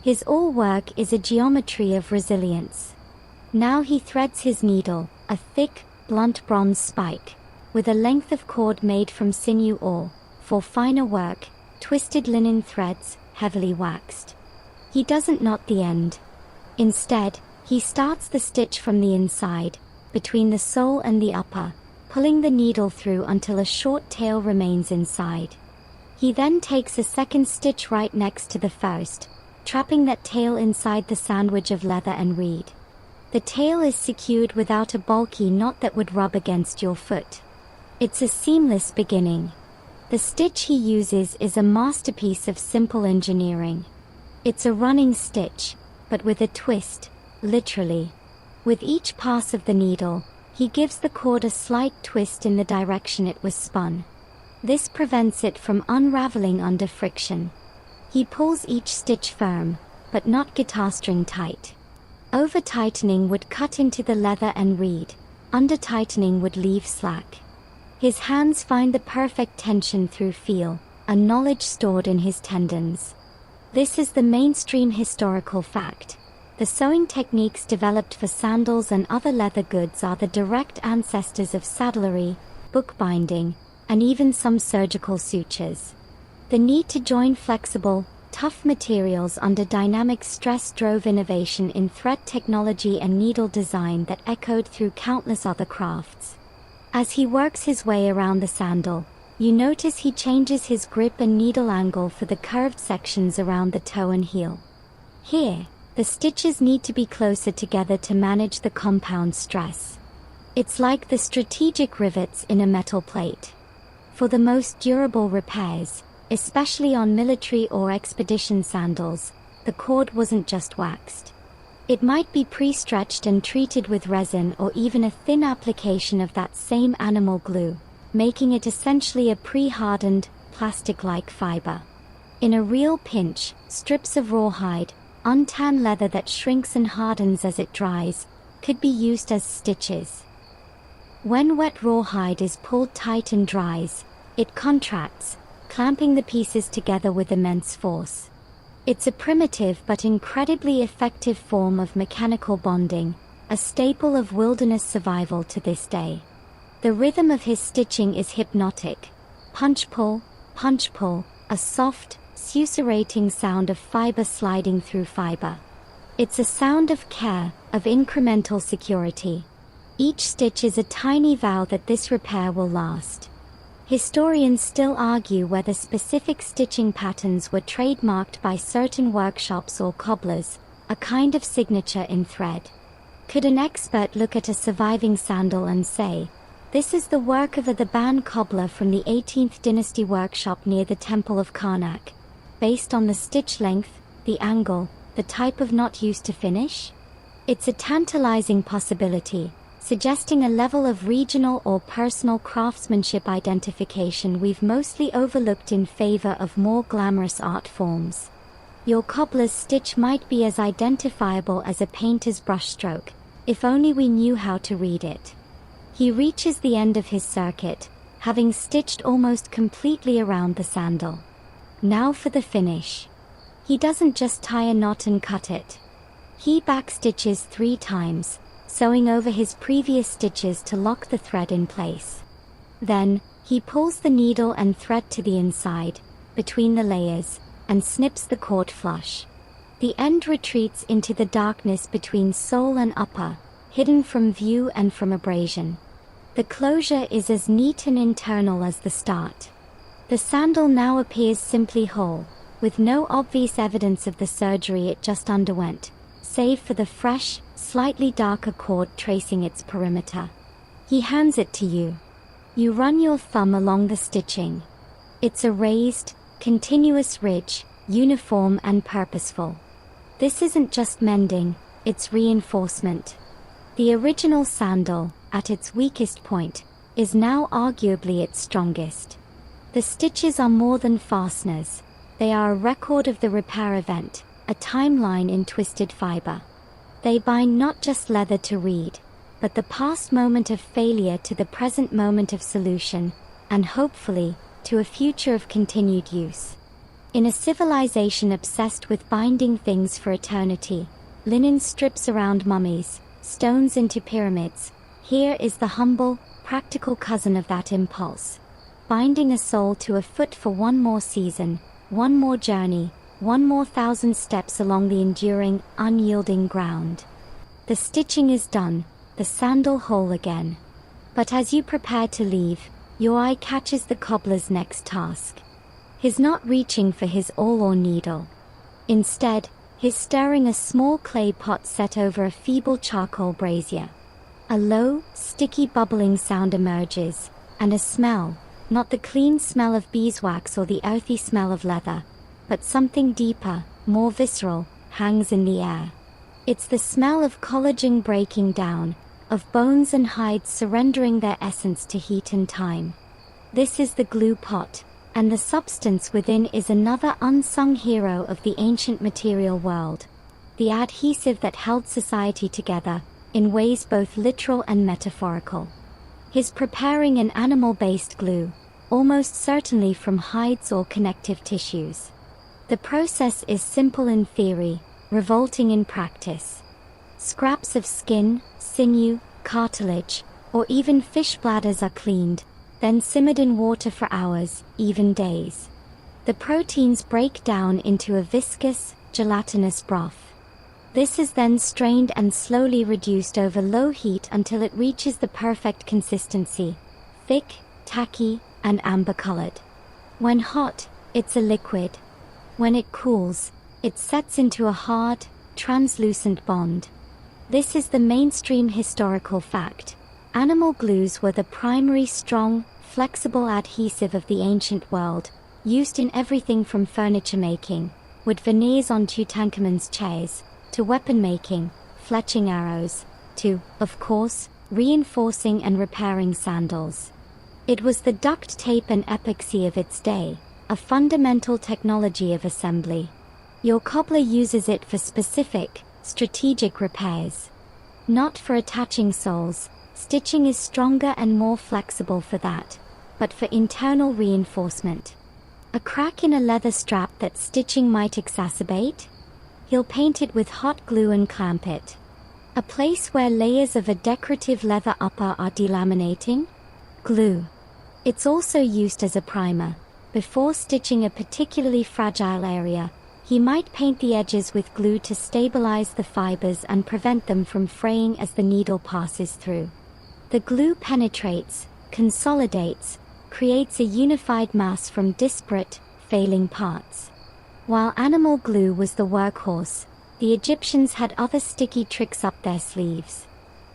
His all work is a geometry of resilience. Now he threads his needle, a thick, blunt bronze spike, with a length of cord made from sinew or, for finer work, twisted linen threads, heavily waxed. He doesn't knot the end. Instead, he starts the stitch from the inside, between the sole and the upper, pulling the needle through until a short tail remains inside. He then takes a second stitch right next to the first, trapping that tail inside the sandwich of leather and reed. The tail is secured without a bulky knot that would rub against your foot. It's a seamless beginning. The stitch he uses is a masterpiece of simple engineering. It's a running stitch, but with a twist, literally. With each pass of the needle, he gives the cord a slight twist in the direction it was spun. This prevents it from unraveling under friction. He pulls each stitch firm, but not guitar string tight. Over-tightening would cut into the leather and reed, under-tightening would leave slack. His hands find the perfect tension through feel, a knowledge stored in his tendons. This is the mainstream historical fact. The sewing techniques developed for sandals and other leather goods are the direct ancestors of saddlery, bookbinding, and even some surgical sutures. The need to join flexible, tough materials under dynamic stress drove innovation in thread technology and needle design that echoed through countless other crafts. As he works his way around the sandal, you notice he changes his grip and needle angle for the curved sections around the toe and heel. Here, the stitches need to be closer together to manage the compound stress. It's like the strategic rivets in a metal plate. For the most durable repairs, especially on military or expedition sandals, the cord wasn't just waxed. It might be pre-stretched and treated with resin or even a thin application of that same animal glue, making it essentially a pre-hardened, plastic-like fiber. In a real pinch, strips of rawhide, untanned leather that shrinks and hardens as it dries, could be used as stitches. When wet rawhide is pulled tight and dries, it contracts, clamping the pieces together with immense force. It's a primitive but incredibly effective form of mechanical bonding, a staple of wilderness survival to this day. The rhythm of his stitching is hypnotic. Punch-pull, a soft, susurrating sound of fiber sliding through fiber. It's a sound of care, of incremental security. Each stitch is a tiny vow that this repair will last. Historians still argue whether specific stitching patterns were trademarked by certain workshops or cobblers, a kind of signature in thread. Could an expert look at a surviving sandal and say, "This is the work of a Theban cobbler from the 18th dynasty workshop near the Temple of Karnak, based on the stitch length, the angle, the type of knot used to finish?" It's a tantalizing possibility, suggesting a level of regional or personal craftsmanship identification we've mostly overlooked in favor of more glamorous art forms. Your cobbler's stitch might be as identifiable as a painter's brushstroke, if only we knew how to read it. He reaches the end of his circuit, having stitched almost completely around the sandal. Now for the finish. He doesn't just tie a knot and cut it. He backstitches 3 times, sewing over his previous stitches to lock the thread in place. Then, he pulls the needle and thread to the inside, between the layers, and snips the cord flush. The end retreats into the darkness between sole and upper, hidden from view and from abrasion. The closure is as neat and internal as the start. The sandal now appears simply whole, with no obvious evidence of the surgery it just underwent, save for the fresh, slightly darker cord tracing its perimeter. He hands it to you. You run your thumb along the stitching. It's a raised, continuous ridge, uniform and purposeful. This isn't just mending, it's reinforcement. The original sandal, at its weakest point, is now arguably its strongest. The stitches are more than fasteners. They are a record of the repair event, a timeline in twisted fiber. They bind not just leather to reed, but the past moment of failure to the present moment of solution, and hopefully, to a future of continued use. In a civilization obsessed with binding things for eternity, linen strips around mummies, stones into pyramids, here is the humble, practical cousin of that impulse, binding a soul to a foot for one more season, one more journey, one more 1,000 steps along the enduring, unyielding ground. The stitching is done, the sandal whole again. But as you prepare to leave, your eye catches the cobbler's next task. He's not reaching for his awl or needle. Instead, he's stirring a small clay pot set over a feeble charcoal brazier. A low, sticky bubbling sound emerges, and a smell, not the clean smell of beeswax or the earthy smell of leather, but something deeper, more visceral, hangs in the air. It's the smell of collagen breaking down, of bones and hides surrendering their essence to heat and time. This is the glue pot, and the substance within is another unsung hero of the ancient material world, the adhesive that held society together, in ways both literal and metaphorical. He's preparing an animal-based glue, almost certainly from hides or connective tissues. The process is simple in theory, revolting in practice. Scraps of skin, sinew, cartilage, or even fish bladders are cleaned, then simmered in water for hours, even days. The proteins break down into a viscous, gelatinous broth. This is then strained and slowly reduced over low heat until it reaches the perfect consistency, thick, tacky, and amber-colored. When hot, it's a liquid. When it cools, it sets into a hard, translucent bond. This is the mainstream historical fact. Animal glues were the primary strong, flexible adhesive of the ancient world, used in everything from furniture making, wood veneers on Tutankhamun's chairs, to weapon making, fletching arrows, to, of course, reinforcing and repairing sandals. It was the duct tape and epoxy of its day, a fundamental technology of assembly. Your cobbler uses it for specific, strategic repairs. Not for attaching soles, stitching is stronger and more flexible for that, but for internal reinforcement. A crack in a leather strap that stitching might exacerbate? He'll paint it with hot glue and clamp it. A place where layers of a decorative leather upper are delaminating? Glue. It's also used as a primer. Before stitching a particularly fragile area, he might paint the edges with glue to stabilize the fibers and prevent them from fraying as the needle passes through. The glue penetrates, consolidates, creates a unified mass from disparate, failing parts. While animal glue was the workhorse, the Egyptians had other sticky tricks up their sleeves.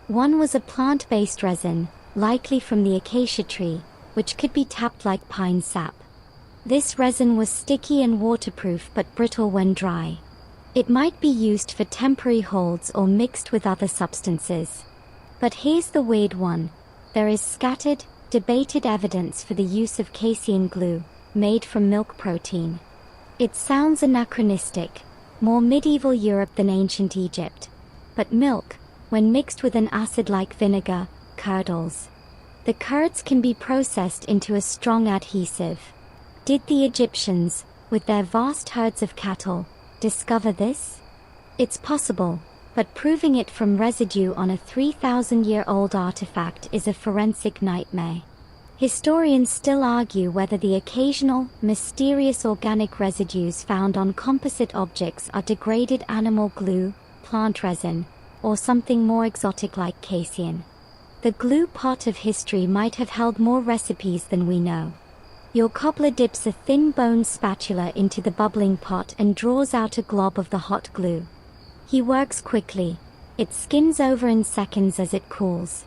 One was a plant-based resin, likely from the acacia tree, which could be tapped like pine sap. This resin was sticky and waterproof but brittle when dry. It might be used for temporary holds or mixed with other substances. But here's the weird one. There is scattered, debated evidence for the use of casein glue, made from milk protein. It sounds anachronistic, more medieval Europe than ancient Egypt. But milk, when mixed with an acid like vinegar, curdles. The curds can be processed into a strong adhesive. Did the Egyptians, with their vast herds of cattle, discover this? It's possible, but proving it from residue on a 3,000-year-old artifact is a forensic nightmare. Historians still argue whether the occasional, mysterious organic residues found on composite objects are degraded animal glue, plant resin, or something more exotic like casein. The glue pot of history might have held more recipes than we know. Your cobbler dips a thin bone spatula into the bubbling pot and draws out a glob of the hot glue. He works quickly. It skins over in seconds as it cools.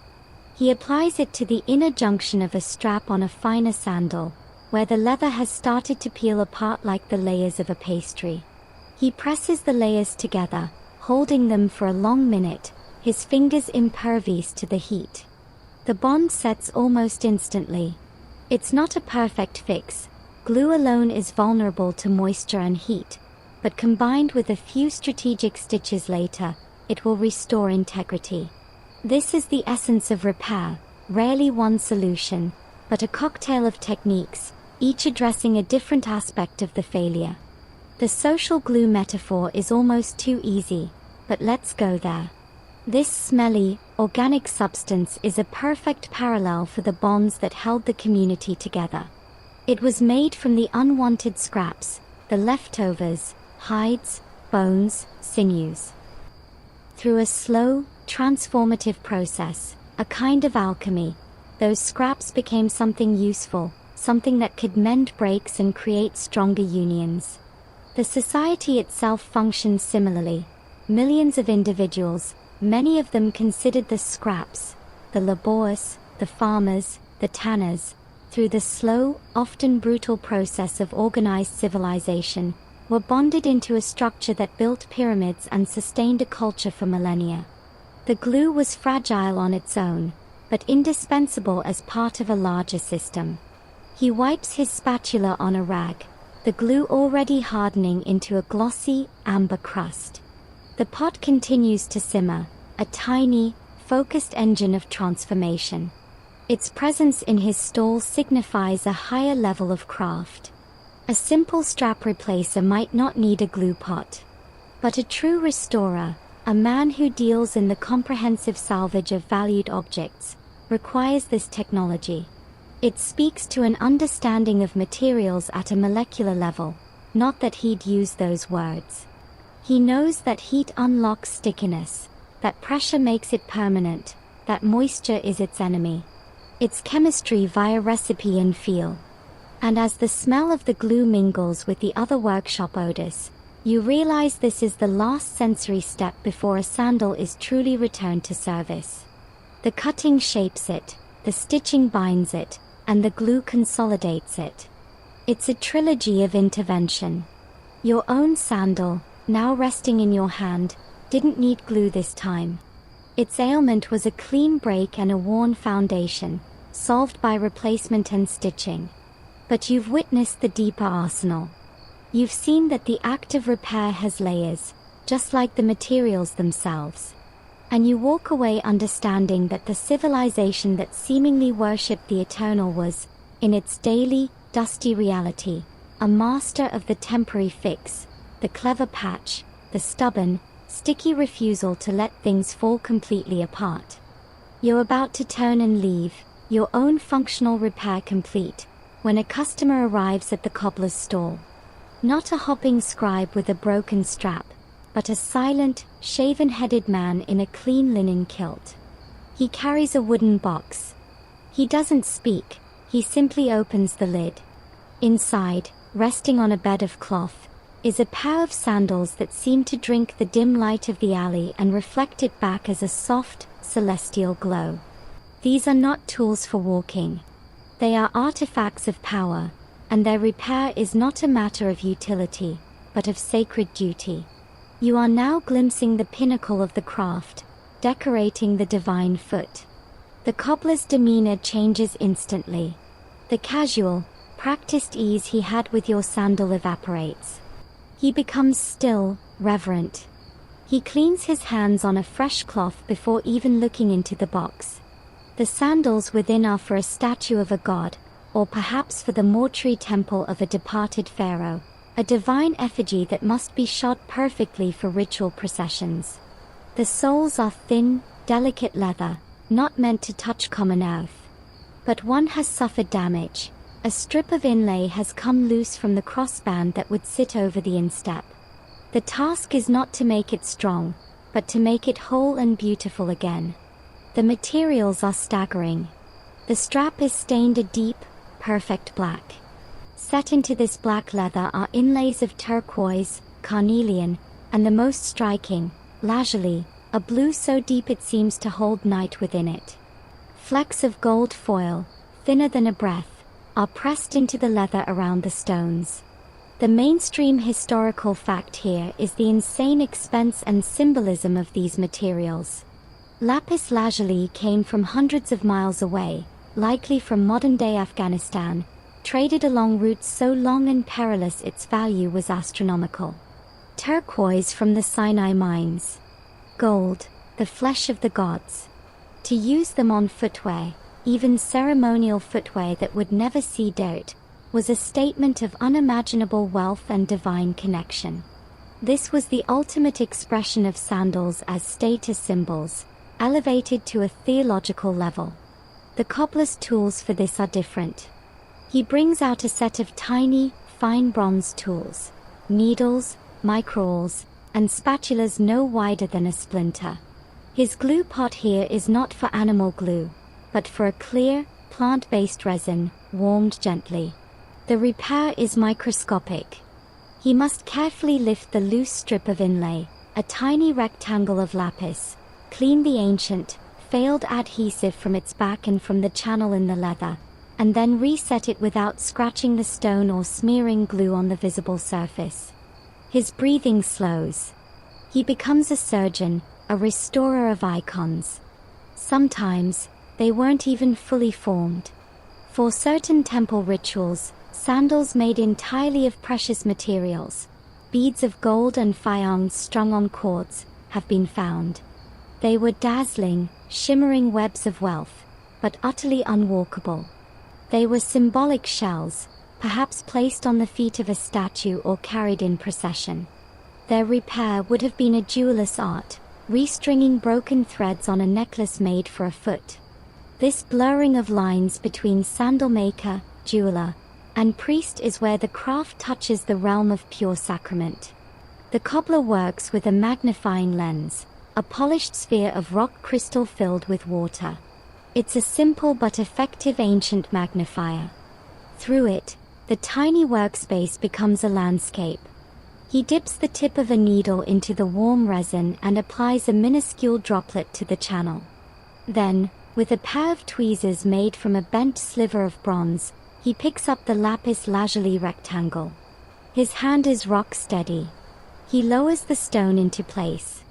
He applies it to the inner junction of a strap on a finer sandal, where the leather has started to peel apart like the layers of a pastry. He presses the layers together, holding them for a long minute, his fingers impervious to the heat. The bond sets almost instantly. It's not a perfect fix. Glue alone is vulnerable to moisture and heat, but combined with a few strategic stitches later, it will restore integrity. This is the essence of repair, rarely one solution, but a cocktail of techniques, each addressing a different aspect of the failure. The social glue metaphor is almost too easy, but let's go there. This smelly, organic substance is a perfect parallel for the bonds that held the community together. It was made from the unwanted scraps, the leftovers, hides, bones, sinews. Through a slow, transformative process, a kind of alchemy, those scraps became something useful, something that could mend breaks and create stronger unions. The society itself functions similarly. Millions of individuals, many of them considered the scraps, the laborers, the farmers, the tanners, through the slow, often brutal process of organized civilization, were bonded into a structure that built pyramids and sustained a culture for millennia. The glue was fragile on its own, but indispensable as part of a larger system. He wipes his spatula on a rag, the glue already hardening into a glossy, amber crust. The pot continues to simmer, a tiny, focused engine of transformation. Its presence in his stall signifies a higher level of craft. A simple strap replacer might not need a glue pot. But a true restorer, a man who deals in the comprehensive salvage of valued objects, requires this technology. It speaks to an understanding of materials at a molecular level, not that he'd use those words. He knows that heat unlocks stickiness, that pressure makes it permanent, that moisture is its enemy. It's chemistry via recipe and feel. And as the smell of the glue mingles with the other workshop odors, you realize this is the last sensory step before a sandal is truly returned to service. The cutting shapes it, the stitching binds it, and the glue consolidates it. It's a trilogy of intervention. Your own sandal, now resting in your hand, didn't need glue this time. Its ailment was a clean break and a worn foundation, solved by replacement and stitching. But you've witnessed the deeper arsenal. You've seen that the act of repair has layers, just like the materials themselves. And you walk away understanding that the civilization that seemingly worshipped the eternal was, in its daily, dusty reality, a master of the temporary fix, the clever patch, the stubborn, sticky refusal to let things fall completely apart. You're about to turn and leave, your own functional repair complete, when a customer arrives at the cobbler's stall. Not a hopping scribe with a broken strap, but a silent, shaven-headed man in a clean linen kilt. He carries a wooden box. He doesn't speak, he simply opens the lid. Inside, resting on a bed of cloth, is a pair of sandals that seem to drink the dim light of the alley and reflect it back as a soft, celestial glow. These are not tools for walking. They are artifacts of power, and their repair is not a matter of utility, but of sacred duty. You are now glimpsing the pinnacle of the craft, decorating the divine foot. The cobbler's demeanor changes instantly. The casual, practiced ease he had with your sandal evaporates. He becomes still, reverent. He cleans his hands on a fresh cloth before even looking into the box. The sandals within are for a statue of a god, or perhaps for the mortuary temple of a departed pharaoh, a divine effigy that must be shod perfectly for ritual processions. The soles are thin, delicate leather, not meant to touch common earth. But one has suffered damage. A strip of inlay has come loose from the crossband that would sit over the instep. The task is not to make it strong, but to make it whole and beautiful again. The materials are staggering. The strap is stained a deep, perfect black. Set into this black leather are inlays of turquoise, carnelian, and the most striking, lazuli, a blue so deep it seems to hold night within it. Flecks of gold foil, thinner than a breath, are pressed into the leather around the stones. The mainstream historical fact here is the insane expense and symbolism of these materials. Lapis lazuli came from hundreds of miles away, likely from modern-day Afghanistan, traded along routes so long and perilous its value was astronomical. Turquoise from the Sinai mines. Gold, the flesh of the gods. To use them on footwear, even ceremonial footwear that would never see dirt, was a statement of unimaginable wealth and divine connection. This was the ultimate expression of sandals as status symbols, elevated to a theological level. The cobbler's tools for this are different. He brings out a set of tiny, fine bronze tools, needles, micro-awls, and spatulas no wider than a splinter. His glue pot here is not for animal glue, but for a clear, plant-based resin, warmed gently. The repair is microscopic. He must carefully lift the loose strip of inlay, a tiny rectangle of lapis, clean the ancient, failed adhesive from its back and from the channel in the leather, and then reset it without scratching the stone or smearing glue on the visible surface. His breathing slows. He becomes a surgeon, a restorer of icons. Sometimes, they weren't even fully formed. For certain temple rituals, sandals made entirely of precious materials, beads of gold and faience strung on cords, have been found. They were dazzling, shimmering webs of wealth, but utterly unwalkable. They were symbolic shells, perhaps placed on the feet of a statue or carried in procession. Their repair would have been a jeweler's art, restringing broken threads on a necklace made for a foot. This blurring of lines between sandal maker, jeweler, and priest is where the craft touches the realm of pure sacrament. The cobbler works with a magnifying lens, a polished sphere of rock crystal filled with water. It's a simple but effective ancient magnifier. Through it, the tiny workspace becomes a landscape. He dips the tip of a needle into the warm resin and applies a minuscule droplet to the channel. Then, with a pair of tweezers made from a bent sliver of bronze, he picks up the lapis lazuli rectangle. His hand is rock steady. He lowers the stone into place.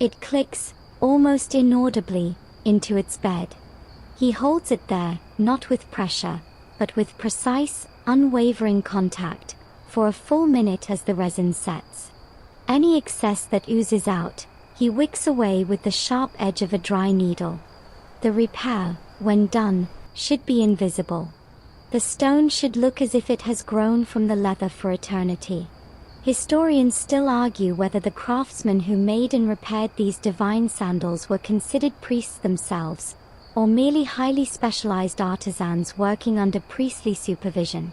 It clicks, almost inaudibly, into its bed. He holds it there, not with pressure, but with precise, unwavering contact, for a full minute as the resin sets. Any excess that oozes out, he wicks away with the sharp edge of a dry needle. The repair, when done, should be invisible. The stone should look as if it has grown from the leather for eternity. Historians still argue whether the craftsmen who made and repaired these divine sandals were considered priests themselves, or merely highly specialized artisans working under priestly supervision.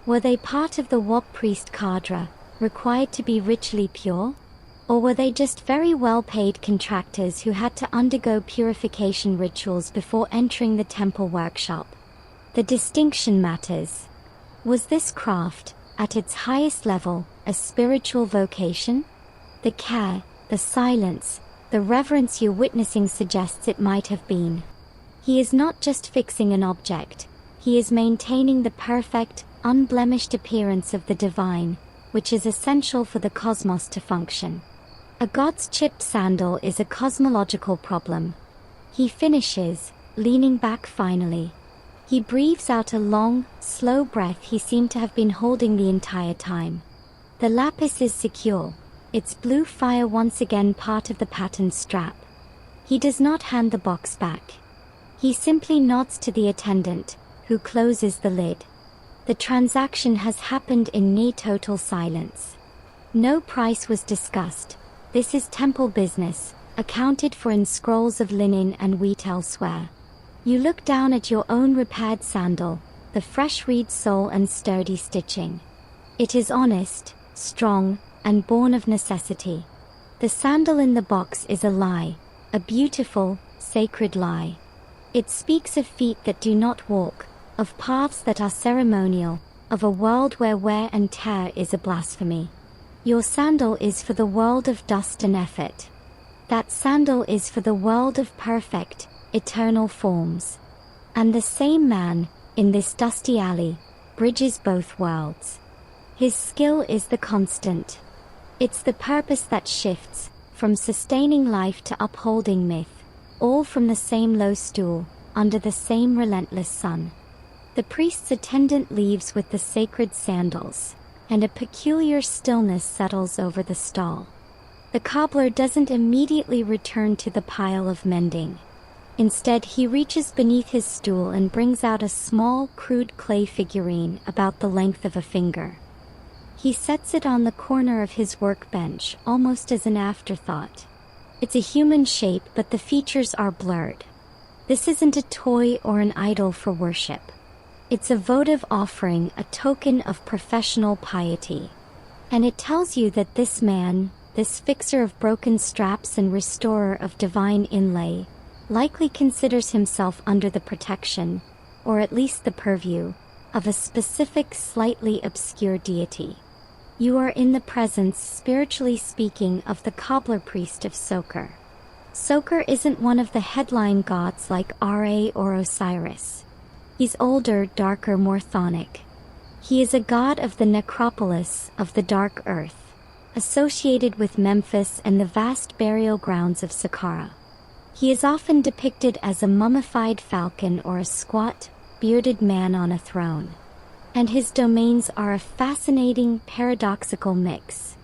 Were they part of the Wab priest cadre, required to be ritually pure? Or were they just very well-paid contractors who had to undergo purification rituals before entering the temple workshop? The distinction matters. Was this craft, at its highest level, a spiritual vocation? The care, the silence, the reverence you're witnessing suggests it might have been. He is not just fixing an object, he is maintaining the perfect, unblemished appearance of the divine, which is essential for the cosmos to function. A god's chipped sandal is a cosmological problem. He finishes, leaning back finally. He breathes out a long, slow breath he seemed to have been holding the entire time. The lapis is secure, its blue fire once again part of the patterned strap. He does not hand the box back. He simply nods to the attendant, who closes the lid. The transaction has happened in near total silence. No price was discussed. This is temple business, accounted for in scrolls of linen and wheat elsewhere. You look down at your own repaired sandal, the fresh reed sole and sturdy stitching. It is honest, strong, and born of necessity. The sandal in the box is a lie, a beautiful, sacred lie. It speaks of feet that do not walk, of paths that are ceremonial, of a world where wear and tear is a blasphemy. Your sandal is for the world of dust and effort. That sandal is for the world of perfect, eternal forms. And the same man, in this dusty alley, bridges both worlds. His skill is the constant. It's the purpose that shifts, from sustaining life to upholding myth, all from the same low stool, under the same relentless sun. The priest's attendant leaves with the sacred sandals, and a peculiar stillness settles over the stall. The cobbler doesn't immediately return to the pile of mending. Instead, he reaches beneath his stool and brings out a small, crude clay figurine about the length of a finger. He sets it on the corner of his workbench, almost as an afterthought. It's a human shape, but the features are blurred. This isn't a toy or an idol for worship. It's a votive offering, a token of professional piety. And it tells you that this man, this fixer of broken straps and restorer of divine inlay, likely considers himself under the protection, or at least the purview, of a specific, slightly obscure deity. You are in the presence, spiritually speaking, of the cobbler priest of Sokar. Sokar isn't one of the headline gods like Ra or Osiris. He's older, darker, more chthonic. He is a god of the necropolis, of the dark earth, associated with Memphis and the vast burial grounds of Saqqara. He is often depicted as a mummified falcon or a squat, bearded man on a throne. And his domains are a fascinating, paradoxical mix.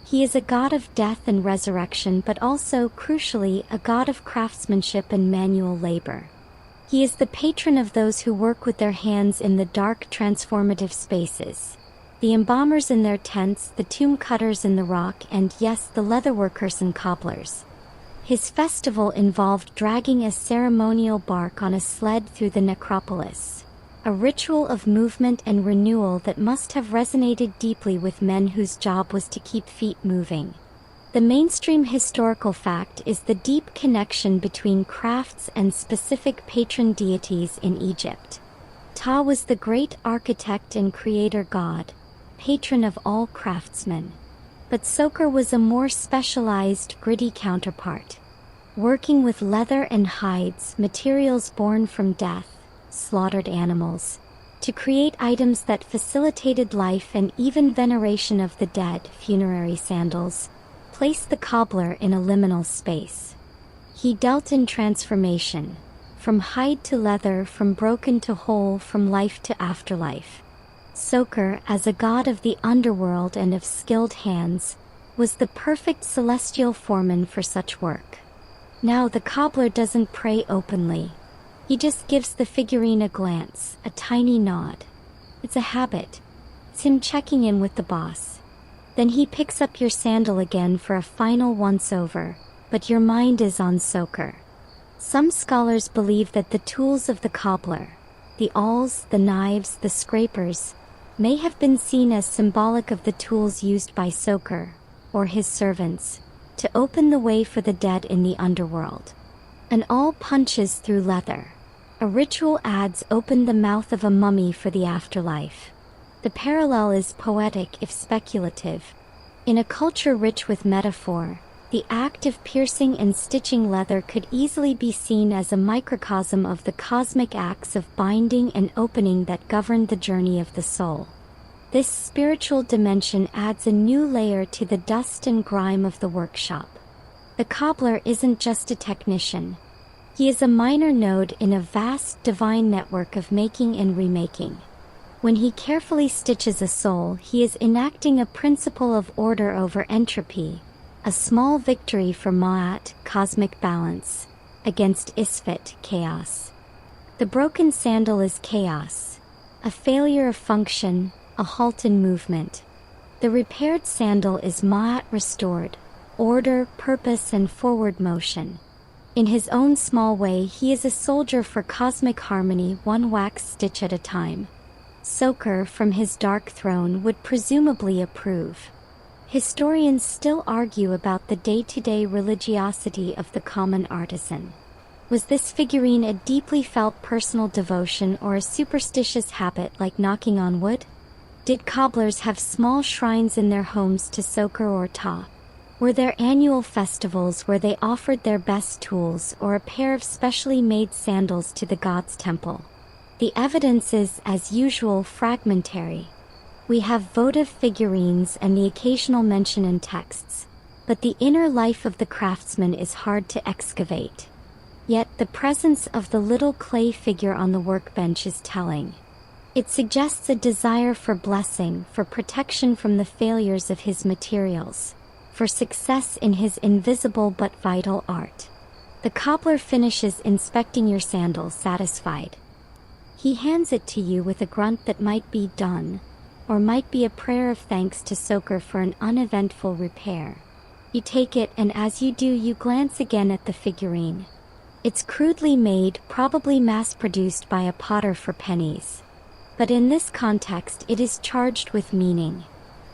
He is a god of death and resurrection, but also, crucially, a god of craftsmanship and manual labor. He is the patron of those who work with their hands in the dark, transformative spaces. The embalmers in their tents, the tomb cutters in the rock, and yes, the leatherworkers and cobblers. His festival involved dragging a ceremonial bark on a sled through the necropolis, a ritual of movement and renewal that must have resonated deeply with men whose job was to keep feet moving. The mainstream historical fact is the deep connection between crafts and specific patron deities in Egypt. Ptah was the great architect and creator god, patron of all craftsmen. But Sokar was a more specialized, gritty counterpart, working with leather and hides, materials born from death, slaughtered animals, to create items that facilitated life and even veneration of the dead. Funerary sandals placed the cobbler in a liminal space. He dealt in transformation, from hide to leather, from broken to whole, from life to afterlife. Sokar, as a god of the underworld and of skilled hands, was the perfect celestial foreman for such work. Now the cobbler doesn't pray openly. He just gives the figurine a glance, a tiny nod. It's a habit. It's him checking in with the boss. Then he picks up your sandal again for a final once-over, but your mind is on Sokar. Some scholars believe that the tools of the cobbler, the awls, the knives, the scrapers, may have been seen as symbolic of the tools used by Sokar, or his servants, to open the way for the dead in the underworld. An awl punches through leather. A ritual adze opened the mouth of a mummy for the afterlife. The parallel is poetic if speculative. In a culture rich with metaphor, the act of piercing and stitching leather could easily be seen as a microcosm of the cosmic acts of binding and opening that governed the journey of the soul. This spiritual dimension adds a new layer to the dust and grime of the workshop. The cobbler isn't just a technician. He is a minor node in a vast divine network of making and remaking. When he carefully stitches a sole, he is enacting a principle of order over entropy, a small victory for Ma'at, cosmic balance, against Isfet, chaos. The broken sandal is chaos, a failure of function, a halt in movement. The repaired sandal is Ma'at, restored, order, purpose, and forward motion. In his own small way, he is a soldier for cosmic harmony, one wax stitch at a time. Sokar, from his dark throne, would presumably approve. Historians still argue about the day-to-day religiosity of the common artisan. Was this figurine a deeply felt personal devotion or a superstitious habit like knocking on wood? Did cobblers have small shrines in their homes to Sokar or Ptah? Were there annual festivals where they offered their best tools or a pair of specially made sandals to the god's temple? The evidence is, as usual, fragmentary. We have votive figurines and the occasional mention in texts, but the inner life of the craftsman is hard to excavate. Yet the presence of the little clay figure on the workbench is telling. It suggests a desire for blessing, for protection from the failures of his materials, for success in his invisible but vital art. The cobbler finishes inspecting your sandal, satisfied. He hands it to you with a grunt that might be done, or might be a prayer of thanks to Soker for an uneventful repair. You take it, and as you do, you glance again at the figurine. It's crudely made, probably mass-produced by a potter for pennies. But in this context, it is charged with meaning.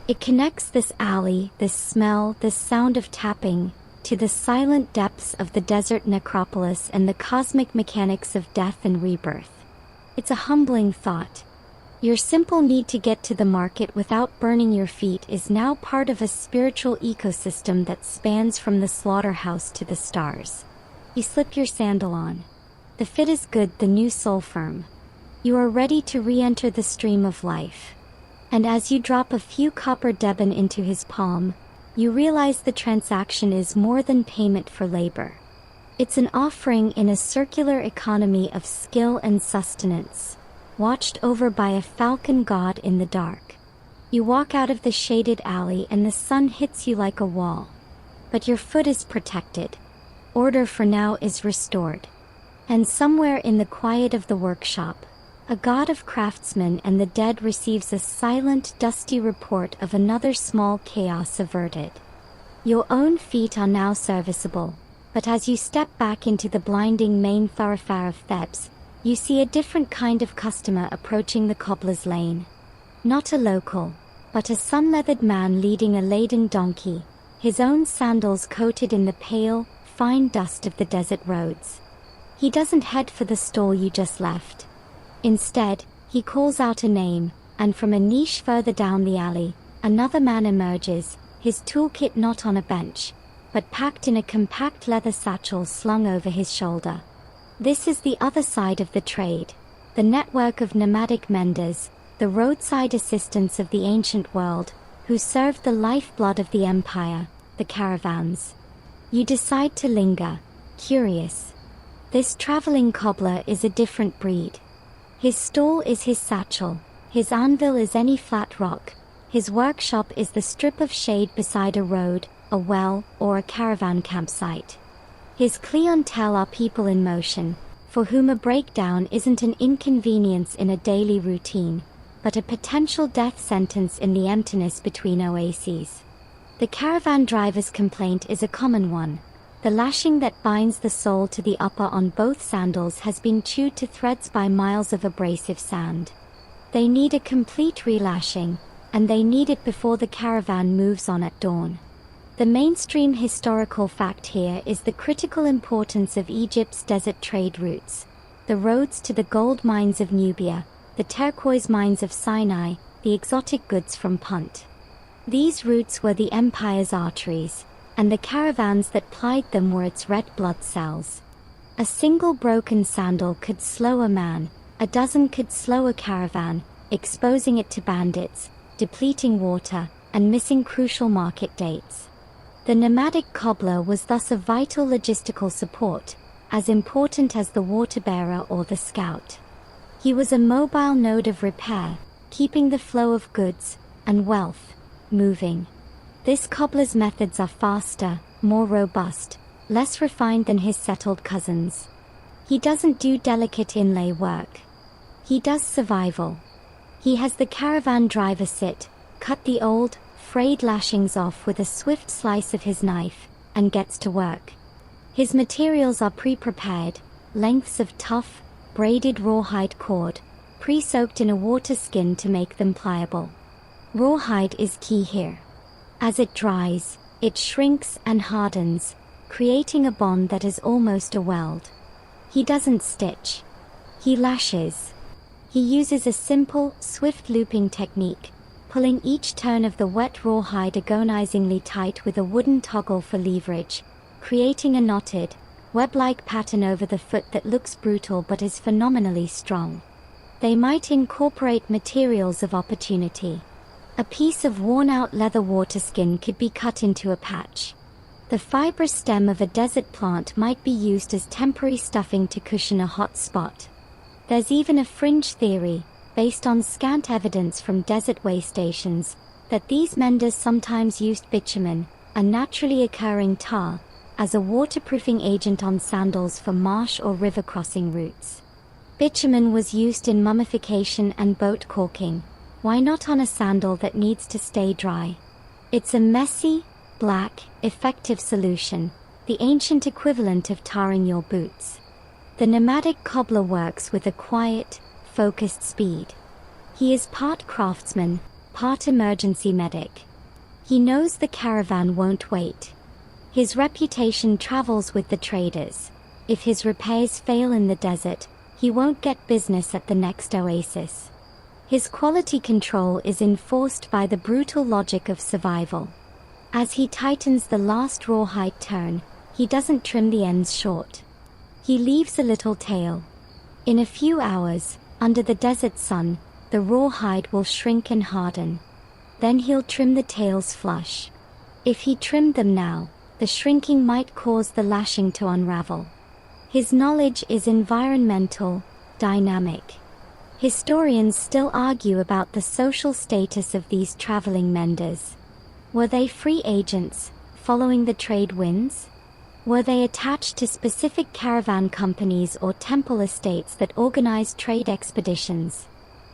It connects this alley, this smell, this sound of tapping, to the silent depths of the desert necropolis and the cosmic mechanics of death and rebirth. It's a humbling thought. Your simple need to get to the market without burning your feet is now part of a spiritual ecosystem that spans from the slaughterhouse to the stars. You slip your sandal on. The fit is good, the new sole firm. You are ready to re-enter the stream of life. And as you drop a few copper deben into his palm, you realize the transaction is more than payment for labor. It's an offering in a circular economy of skill and sustenance, watched over by a falcon god in the dark. You walk out of the shaded alley and the sun hits you like a wall. But your foot is protected. Order for now is restored. And somewhere in the quiet of the workshop, a god of craftsmen and the dead receives a silent, dusty report of another small chaos averted. Your own feet are now serviceable, but as you step back into the blinding main thoroughfare of Thebes, you see a different kind of customer approaching the cobbler's lane. Not a local, but a sun-leathered man leading a laden donkey, his own sandals coated in the pale, fine dust of the desert roads. He doesn't head for the stall you just left. Instead, he calls out a name, and from a niche further down the alley, another man emerges, his toolkit not on a bench, but packed in a compact leather satchel slung over his shoulder. This is the other side of the trade, the network of nomadic menders, the roadside assistants of the ancient world, who served the lifeblood of the empire, the caravans. You decide to linger, curious. This traveling cobbler is a different breed. His stall is his satchel, his anvil is any flat rock, his workshop is the strip of shade beside a road, a well, or a caravan campsite. His clientele are people in motion, for whom a breakdown isn't an inconvenience in a daily routine, but a potential death sentence in the emptiness between oases. The caravan driver's complaint is a common one. The lashing that binds the sole to the upper on both sandals has been chewed to threads by miles of abrasive sand. They need a complete relashing, and they need it before the caravan moves on at dawn. The mainstream historical fact here is the critical importance of Egypt's desert trade routes, the roads to the gold mines of Nubia, the turquoise mines of Sinai, the exotic goods from Punt. These routes were the empire's arteries, and the caravans that plied them were its red blood cells. A single broken sandal could slow a man, a dozen could slow a caravan, exposing it to bandits, depleting water, and missing crucial market dates. The nomadic cobbler was thus a vital logistical support, as important as the water-bearer or the scout. He was a mobile node of repair, keeping the flow of goods and wealth moving. This cobbler's methods are faster, more robust, less refined than his settled cousins. He doesn't do delicate inlay work. He does survival. He has the caravan driver sit, cut the old, frayed lashings off with a swift slice of his knife, and gets to work. His materials are pre-prepared, lengths of tough, braided rawhide cord, pre-soaked in a water skin to make them pliable. Rawhide is key here. As it dries, it shrinks and hardens, creating a bond that is almost a weld. He doesn't stitch. He lashes. He uses a simple, swift looping technique, pulling each turn of the wet rawhide agonizingly tight with a wooden toggle for leverage, creating a knotted, web-like pattern over the foot that looks brutal but is phenomenally strong. They might incorporate materials of opportunity. A piece of worn-out leather waterskin could be cut into a patch. The fibrous stem of a desert plant might be used as temporary stuffing to cushion a hot spot. There's even a fringe theory, based on scant evidence from desert way stations, that these menders sometimes used bitumen, a naturally occurring tar, as a waterproofing agent on sandals for marsh or river crossing routes. Bitumen was used in mummification and boat caulking. Why not on a sandal that needs to stay dry? It's a messy, black, effective solution, the ancient equivalent of tarring your boots. The nomadic cobbler works with a quiet, focused speed. He is part craftsman, part emergency medic. He knows the caravan won't wait. His reputation travels with the traders. If his repairs fail in the desert, he won't get business at the next oasis. His quality control is enforced by the brutal logic of survival. As he tightens the last rawhide turn, he doesn't trim the ends short. He leaves a little tail. In a few hours, under the desert sun, the rawhide will shrink and harden. Then he'll trim the tails flush. If he trimmed them now, the shrinking might cause the lashing to unravel. His knowledge is environmental, dynamic. Historians still argue about the social status of these traveling menders. Were they free agents, following the trade winds? Were they attached to specific caravan companies or temple estates that organized trade expeditions?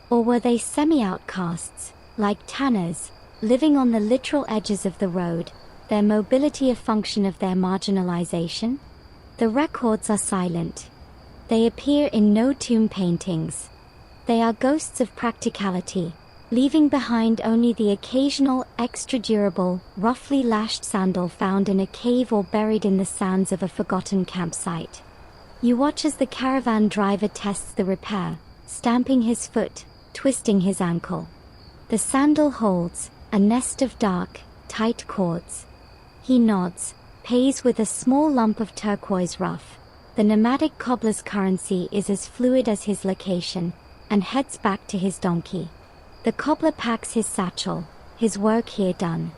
Or were they semi-outcasts, like tanners, living on the literal edges of the road, their mobility a function of their marginalization? The records are silent. They appear in no tomb paintings. They are ghosts of practicality, leaving behind only the occasional, extra-durable, roughly lashed sandal found in a cave or buried in the sands of a forgotten campsite. You watch as the caravan driver tests the repair, stamping his foot, twisting his ankle. The sandal holds, a nest of dark, tight cords. He nods, pays with a small lump of turquoise rough. The nomadic cobbler's currency is as fluid as his location, and heads back to his donkey. The cobbler packs his satchel, his work here done.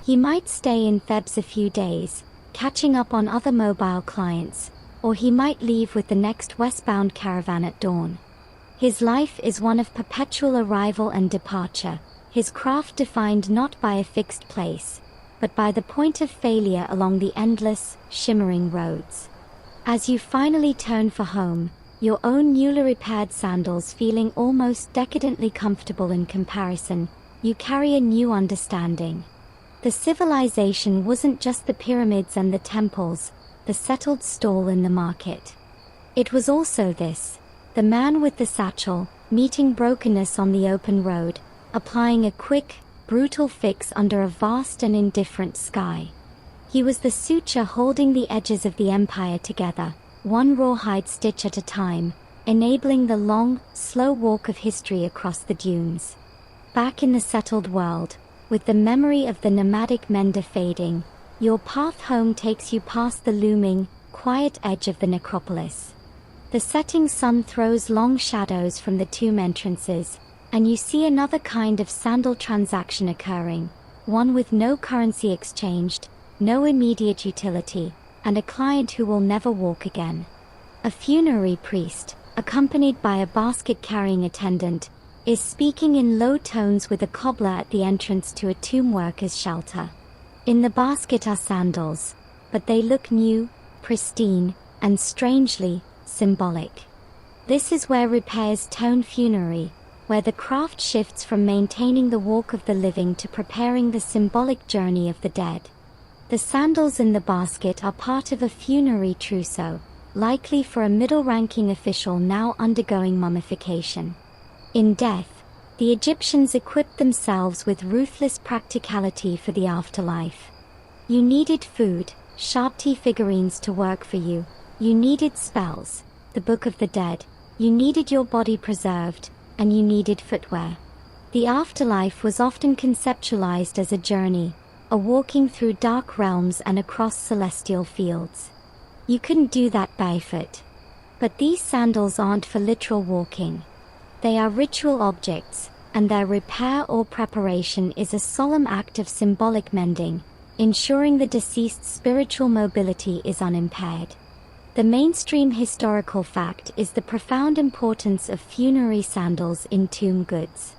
He might stay in Thebes a few days, catching up on other mobile clients, or he might leave with the next westbound caravan at dawn. His life is one of perpetual arrival and departure, his craft defined not by a fixed place, but by the point of failure along the endless, shimmering roads. As you finally turn for home, your own newly repaired sandals feeling almost decadently comfortable in comparison, you carry a new understanding. The civilization wasn't just the pyramids and the temples, the settled stall in the market. It was also this, the man with the satchel, meeting brokenness on the open road, applying a quick, brutal fix under a vast and indifferent sky. He was the suture holding the edges of the empire together, one rawhide stitch at a time, enabling the long, slow walk of history across the dunes. Back in the settled world, with the memory of the nomadic mender fading, your path home takes you past the looming, quiet edge of the necropolis. The setting sun throws long shadows from the tomb entrances, and you see another kind of sandal transaction occurring, one with no currency exchanged, no immediate utility, and a client who will never walk again. A funerary priest, accompanied by a basket-carrying attendant, is speaking in low tones with a cobbler at the entrance to a tomb worker's shelter. In the basket are sandals, but they look new, pristine, and strangely symbolic. This is where repairs turn funerary, where the craft shifts from maintaining the walk of the living to preparing the symbolic journey of the dead. The sandals in the basket are part of a funerary trousseau, likely for a middle-ranking official now undergoing mummification. In death, the Egyptians equipped themselves with ruthless practicality for the afterlife. You needed food, Sharptie figurines to work for you, you needed spells, the Book of the Dead, you needed your body preserved, and you needed footwear. The afterlife was often conceptualized as a journey, a walking through dark realms and across celestial fields. You couldn't do that barefoot. But these sandals aren't for literal walking. They are ritual objects, and their repair or preparation is a solemn act of symbolic mending, ensuring the deceased's spiritual mobility is unimpaired. The mainstream historical fact is the profound importance of funerary sandals in tomb goods.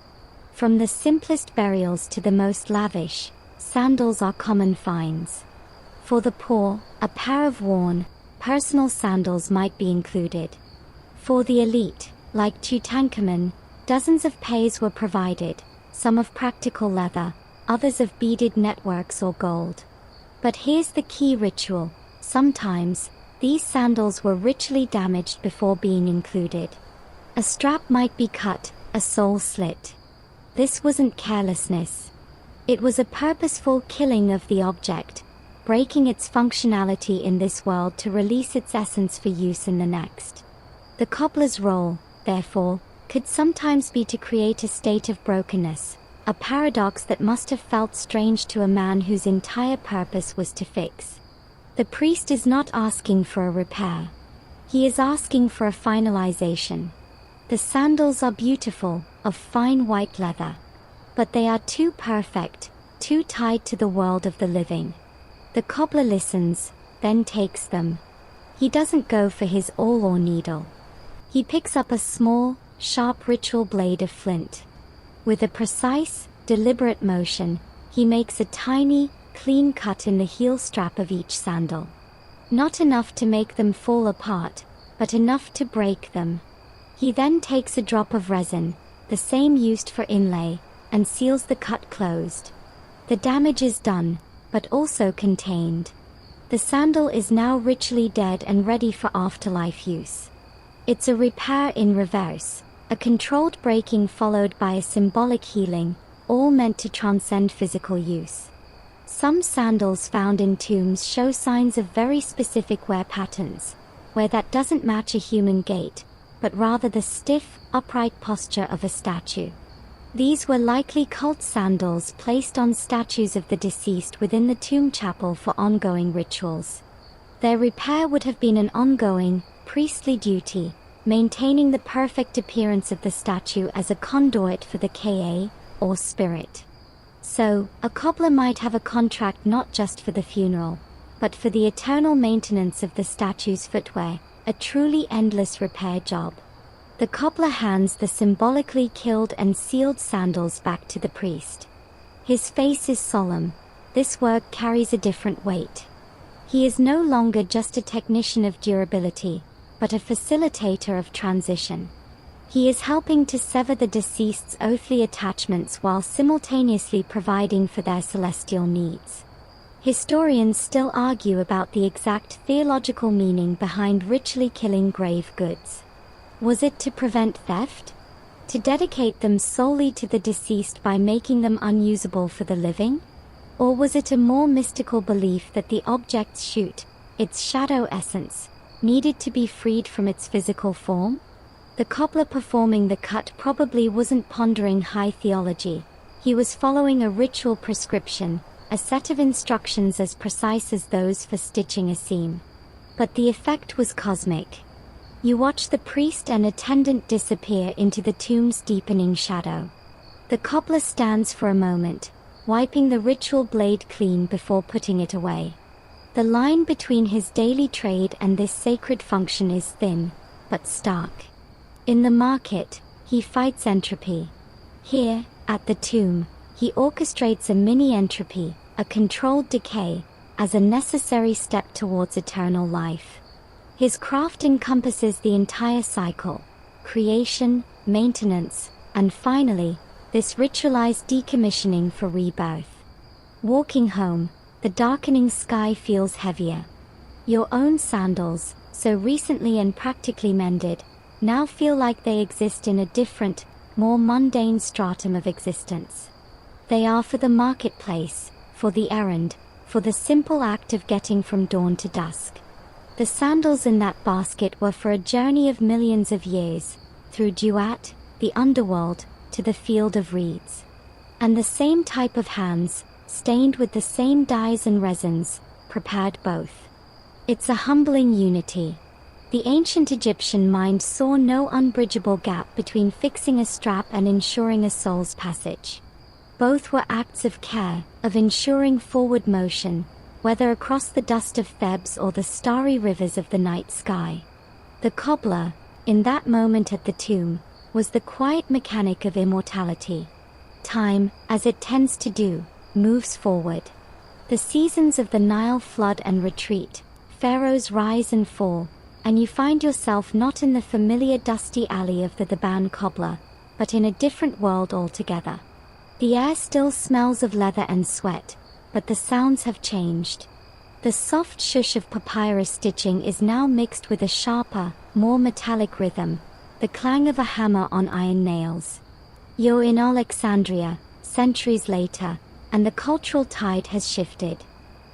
From the simplest burials to the most lavish, sandals are common finds. For the poor, a pair of worn, personal sandals might be included. For the elite, like Tutankhamun, dozens of pairs were provided, some of practical leather, others of beaded networks or gold. But here's the key ritual: sometimes, these sandals were ritually damaged before being included. A strap might be cut, a sole slit. This wasn't carelessness. It was a purposeful killing of the object, breaking its functionality in this world to release its essence for use in the next. The cobbler's role, therefore, could sometimes be to create a state of brokenness, a paradox that must have felt strange to a man whose entire purpose was to fix. The priest is not asking for a repair. He is asking for a finalization. The sandals are beautiful, of fine white leather. But they are too perfect, too tied to the world of the living. The cobbler listens, then takes them. He doesn't go for his awl or needle. He picks up a small, sharp ritual blade of flint. With a precise, deliberate motion, he makes a tiny, clean cut in the heel strap of each sandal. Not enough to make them fall apart, but enough to break them. He then takes a drop of resin, the same used for inlay, and seals the cut closed. The damage is done, but also contained. The sandal is now ritually dead and ready for afterlife use. It's a repair in reverse, a controlled breaking followed by a symbolic healing, all meant to transcend physical use. Some sandals found in tombs show signs of very specific wear patterns, where that doesn't match a human gait, but rather the stiff, upright posture of a statue. These were likely cult sandals placed on statues of the deceased within the tomb chapel for ongoing rituals. Their repair would have been an ongoing, priestly duty, maintaining the perfect appearance of the statue as a conduit for the ka, or spirit. So, a cobbler might have a contract not just for the funeral, but for the eternal maintenance of the statue's footwear, a truly endless repair job. The cobbler hands the symbolically killed and sealed sandals back to the priest. His face is solemn. This work carries a different weight. He is no longer just a technician of durability, but a facilitator of transition. He is helping to sever the deceased's earthly attachments while simultaneously providing for their celestial needs. Historians still argue about the exact theological meaning behind ritually killing grave goods. Was it to prevent theft? To dedicate them solely to the deceased by making them unusable for the living? Or was it a more mystical belief that the object's shoot, its shadow essence, needed to be freed from its physical form? The cobbler performing the cut probably wasn't pondering high theology. He was following a ritual prescription, a set of instructions as precise as those for stitching a seam. But the effect was cosmic. You watch the priest and attendant disappear into the tomb's deepening shadow. The cobbler stands for a moment, wiping the ritual blade clean before putting it away. The line between his daily trade and this sacred function is thin, but stark. In the market, he fights entropy. Here, at the tomb, he orchestrates a mini-entropy, a controlled decay, as a necessary step towards eternal life. His craft encompasses the entire cycle: creation, maintenance, and finally, this ritualized decommissioning for rebirth. Walking home, the darkening sky feels heavier. Your own sandals, so recently and practically mended, now feel like they exist in a different, more mundane stratum of existence. They are for the marketplace, for the errand, for the simple act of getting from dawn to dusk. The sandals in that basket were for a journey of millions of years, through Duat, the underworld, to the field of reeds. And the same type of hands, stained with the same dyes and resins, prepared both. It's a humbling unity. The ancient Egyptian mind saw no unbridgeable gap between fixing a strap and ensuring a sole's passage. Both were acts of care, of ensuring forward motion, whether across the dust of Thebes or the starry rivers of the night sky. The cobbler, in that moment at the tomb, was the quiet mechanic of immortality. Time, as it tends to do, moves forward. The seasons of the Nile flood and retreat, pharaohs rise and fall, and you find yourself not in the familiar dusty alley of the Theban cobbler, but in a different world altogether. The air still smells of leather and sweat, but the sounds have changed. The soft shush of papyrus stitching is now mixed with a sharper, more metallic rhythm, the clang of a hammer on iron nails. You're in Alexandria, centuries later, and the cultural tide has shifted.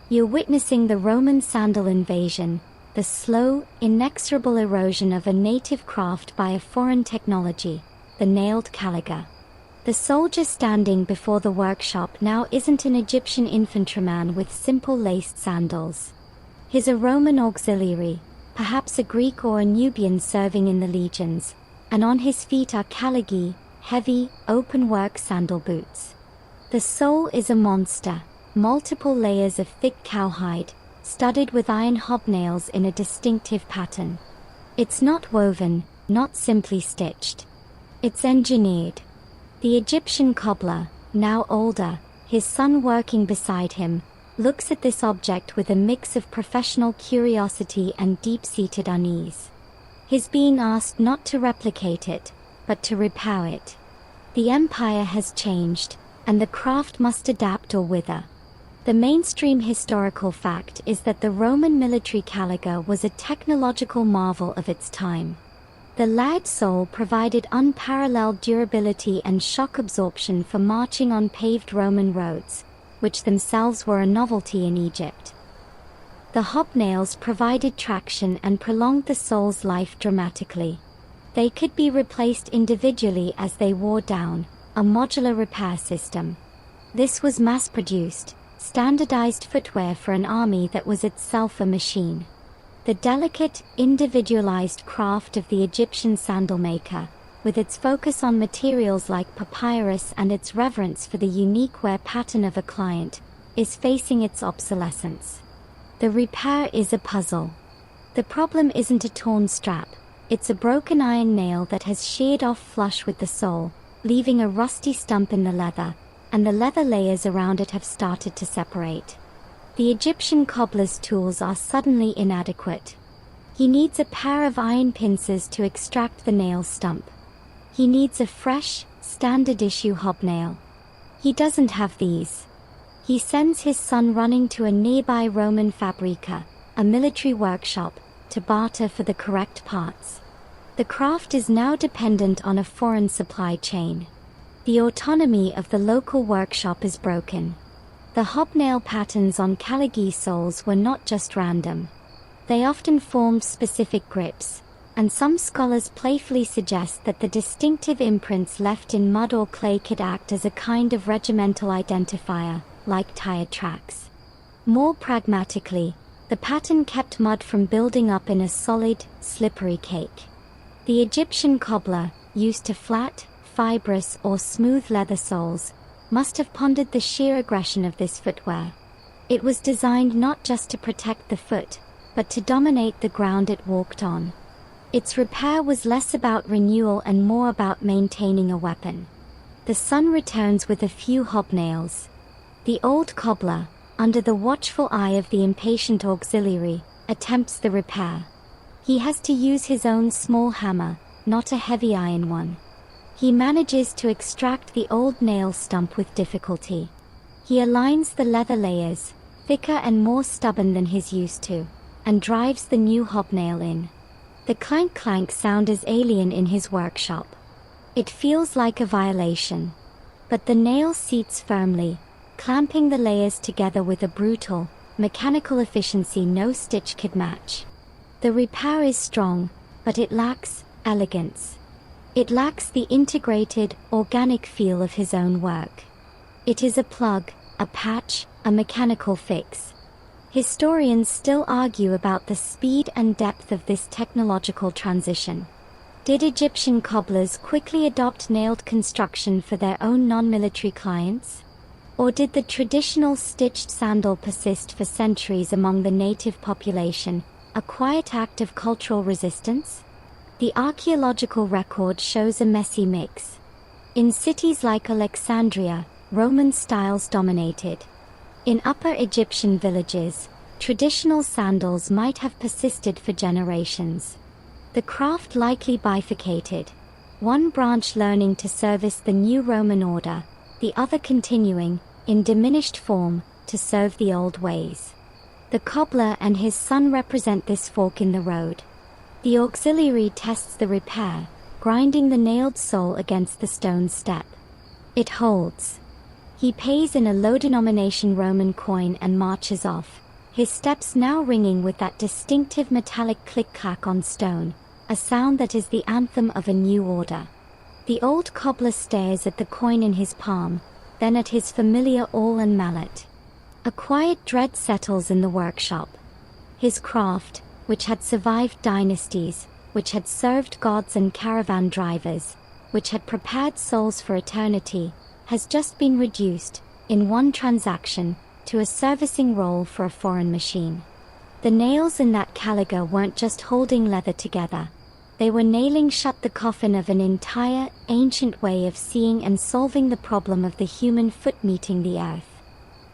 You're witnessing the Roman sandal invasion, the slow, inexorable erosion of a native craft by a foreign technology, the nailed caliga. The soldier standing before the workshop now isn't an Egyptian infantryman with simple laced sandals. He's a Roman auxiliary, perhaps a Greek or a Nubian serving in the legions, and on his feet are caligi, heavy, open-work sandal boots. The sole is a monster, multiple layers of thick cowhide, studded with iron hobnails in a distinctive pattern. It's not woven, not simply stitched. It's engineered. The Egyptian cobbler, now older, his son working beside him, looks at this object with a mix of professional curiosity and deep-seated unease. He's being asked not to replicate it, but to repair it. The empire has changed, and the craft must adapt or wither. The mainstream historical fact is that the Roman military caliga was a technological marvel of its time. The layered sole provided unparalleled durability and shock absorption for marching on paved Roman roads, which themselves were a novelty in Egypt. The hobnails provided traction and prolonged the sole's life dramatically. They could be replaced individually as they wore down, a modular repair system. This was mass-produced, standardized footwear for an army that was itself a machine. The delicate, individualized craft of the Egyptian sandal maker, with its focus on materials like papyrus and its reverence for the unique wear pattern of a client, is facing its obsolescence. The repair is a puzzle. The problem isn't a torn strap, it's a broken iron nail that has sheared off flush with the sole, leaving a rusty stump in the leather, and the leather layers around it have started to separate. The Egyptian cobbler's tools are suddenly inadequate. He needs a pair of iron pincers to extract the nail stump. He needs a fresh, standard-issue hobnail. He doesn't have these. He sends his son running to a nearby Roman fabrica, a military workshop, to barter for the correct parts. The craft is now dependent on a foreign supply chain. The autonomy of the local workshop is broken. The hobnail patterns on caligi soles were not just random. They often formed specific grips, and some scholars playfully suggest that the distinctive imprints left in mud or clay could act as a kind of regimental identifier, like tire tracks. More pragmatically, the pattern kept mud from building up in a solid, slippery cake. The Egyptian cobbler, used to flat, fibrous or smooth leather soles, must have pondered the sheer aggression of this footwear. It was designed not just to protect the foot, but to dominate the ground it walked on. Its repair was less about renewal and more about maintaining a weapon. The son returns with a few hobnails. The old cobbler, under the watchful eye of the impatient auxiliary, attempts the repair. He has to use his own small hammer, not a heavy iron one. He manages to extract the old nail stump with difficulty. He aligns the leather layers, thicker and more stubborn than he's used to, and drives the new hobnail in. The clank-clank sound is alien in his workshop. It feels like a violation. But the nail seats firmly, clamping the layers together with a brutal, mechanical efficiency no stitch could match. The repair is strong, but it lacks elegance. It lacks the integrated, organic feel of his own work. It is a plug, a patch, a mechanical fix. Historians still argue about the speed and depth of this technological transition. Did Egyptian cobblers quickly adopt nailed construction for their own non-military clients? Or did the traditional stitched sandal persist for centuries among the native population, a quiet act of cultural resistance? The archaeological record shows a messy mix. In cities like Alexandria, Roman styles dominated. In Upper Egyptian villages, traditional sandals might have persisted for generations. The craft likely bifurcated, one branch learning to service the new Roman order, the other continuing, in diminished form, to serve the old ways. The cobbler and his son represent this fork in the road. The auxiliary tests the repair, grinding the nailed sole against the stone step. It holds. He pays in a low-denomination Roman coin and marches off, his steps now ringing with that distinctive metallic click-clack on stone, a sound that is the anthem of a new order. The old cobbler stares at the coin in his palm, then at his familiar awl and mallet. A quiet dread settles in the workshop. His craft, which had survived dynasties, which had served gods and caravan drivers, which had prepared souls for eternity, has just been reduced, in one transaction, to a servicing role for a foreign machine. The nails in that caliga weren't just holding leather together. They were nailing shut the coffin of an entire, ancient way of seeing and solving the problem of the human foot meeting the earth.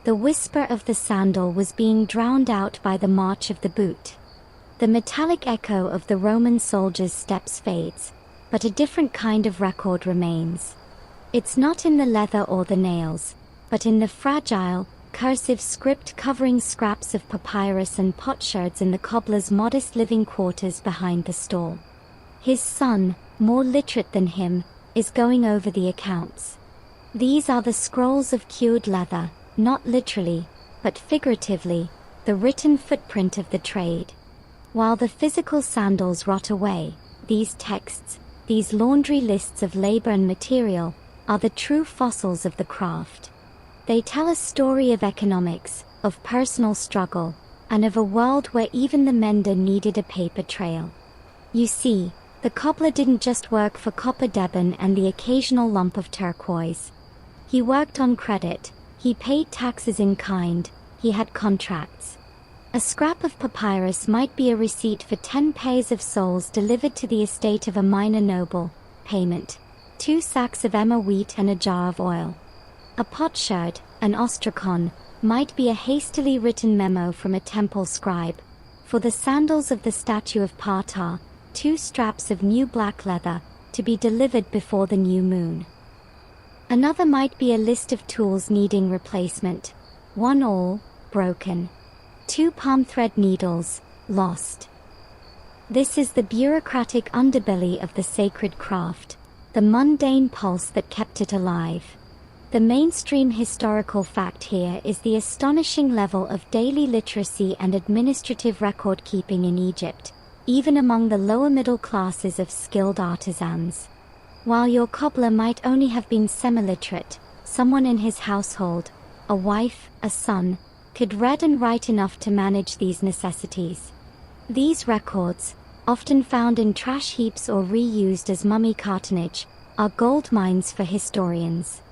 The whisper of the sandal was being drowned out by the march of the boot. The metallic echo of the Roman soldier's steps fades, but a different kind of record remains. It's not in the leather or the nails, but in the fragile, cursive script covering scraps of papyrus and potsherds in the cobbler's modest living quarters behind the stall. His son, more literate than him, is going over the accounts. These are the scrolls of cured leather, not literally, but figuratively, the written footprint of the trade. While the physical sandals rot away, these texts, these laundry lists of labor and material, are the true fossils of the craft. They tell a story of economics, of personal struggle, and of a world where even the mender needed a paper trail. You see, the cobbler didn't just work for copper deben and the occasional lump of turquoise. He worked on credit, he paid taxes in kind, he had contracts. A scrap of papyrus might be a receipt for 10 pairs of soles delivered to the estate of a minor noble, payment. 2 sacks of emmer wheat and a jar of oil. A potsherd, an ostrakon, might be a hastily written memo from a temple scribe. For the sandals of the statue of Ptah, 2 straps of new black leather, to be delivered before the new moon. Another might be a list of tools needing replacement. 1 awl, broken. 2 palm thread needles, lost. This is the bureaucratic underbelly of the sacred craft, the mundane pulse that kept it alive. The mainstream historical fact here is the astonishing level of daily literacy and administrative record-keeping in Egypt, even among the lower middle classes of skilled artisans. While your cobbler might only have been semi-literate, someone in his household, a wife, a son, could read and write enough to manage these necessities. These records, often found in trash heaps or reused as mummy cartonnage, are gold mines for historians.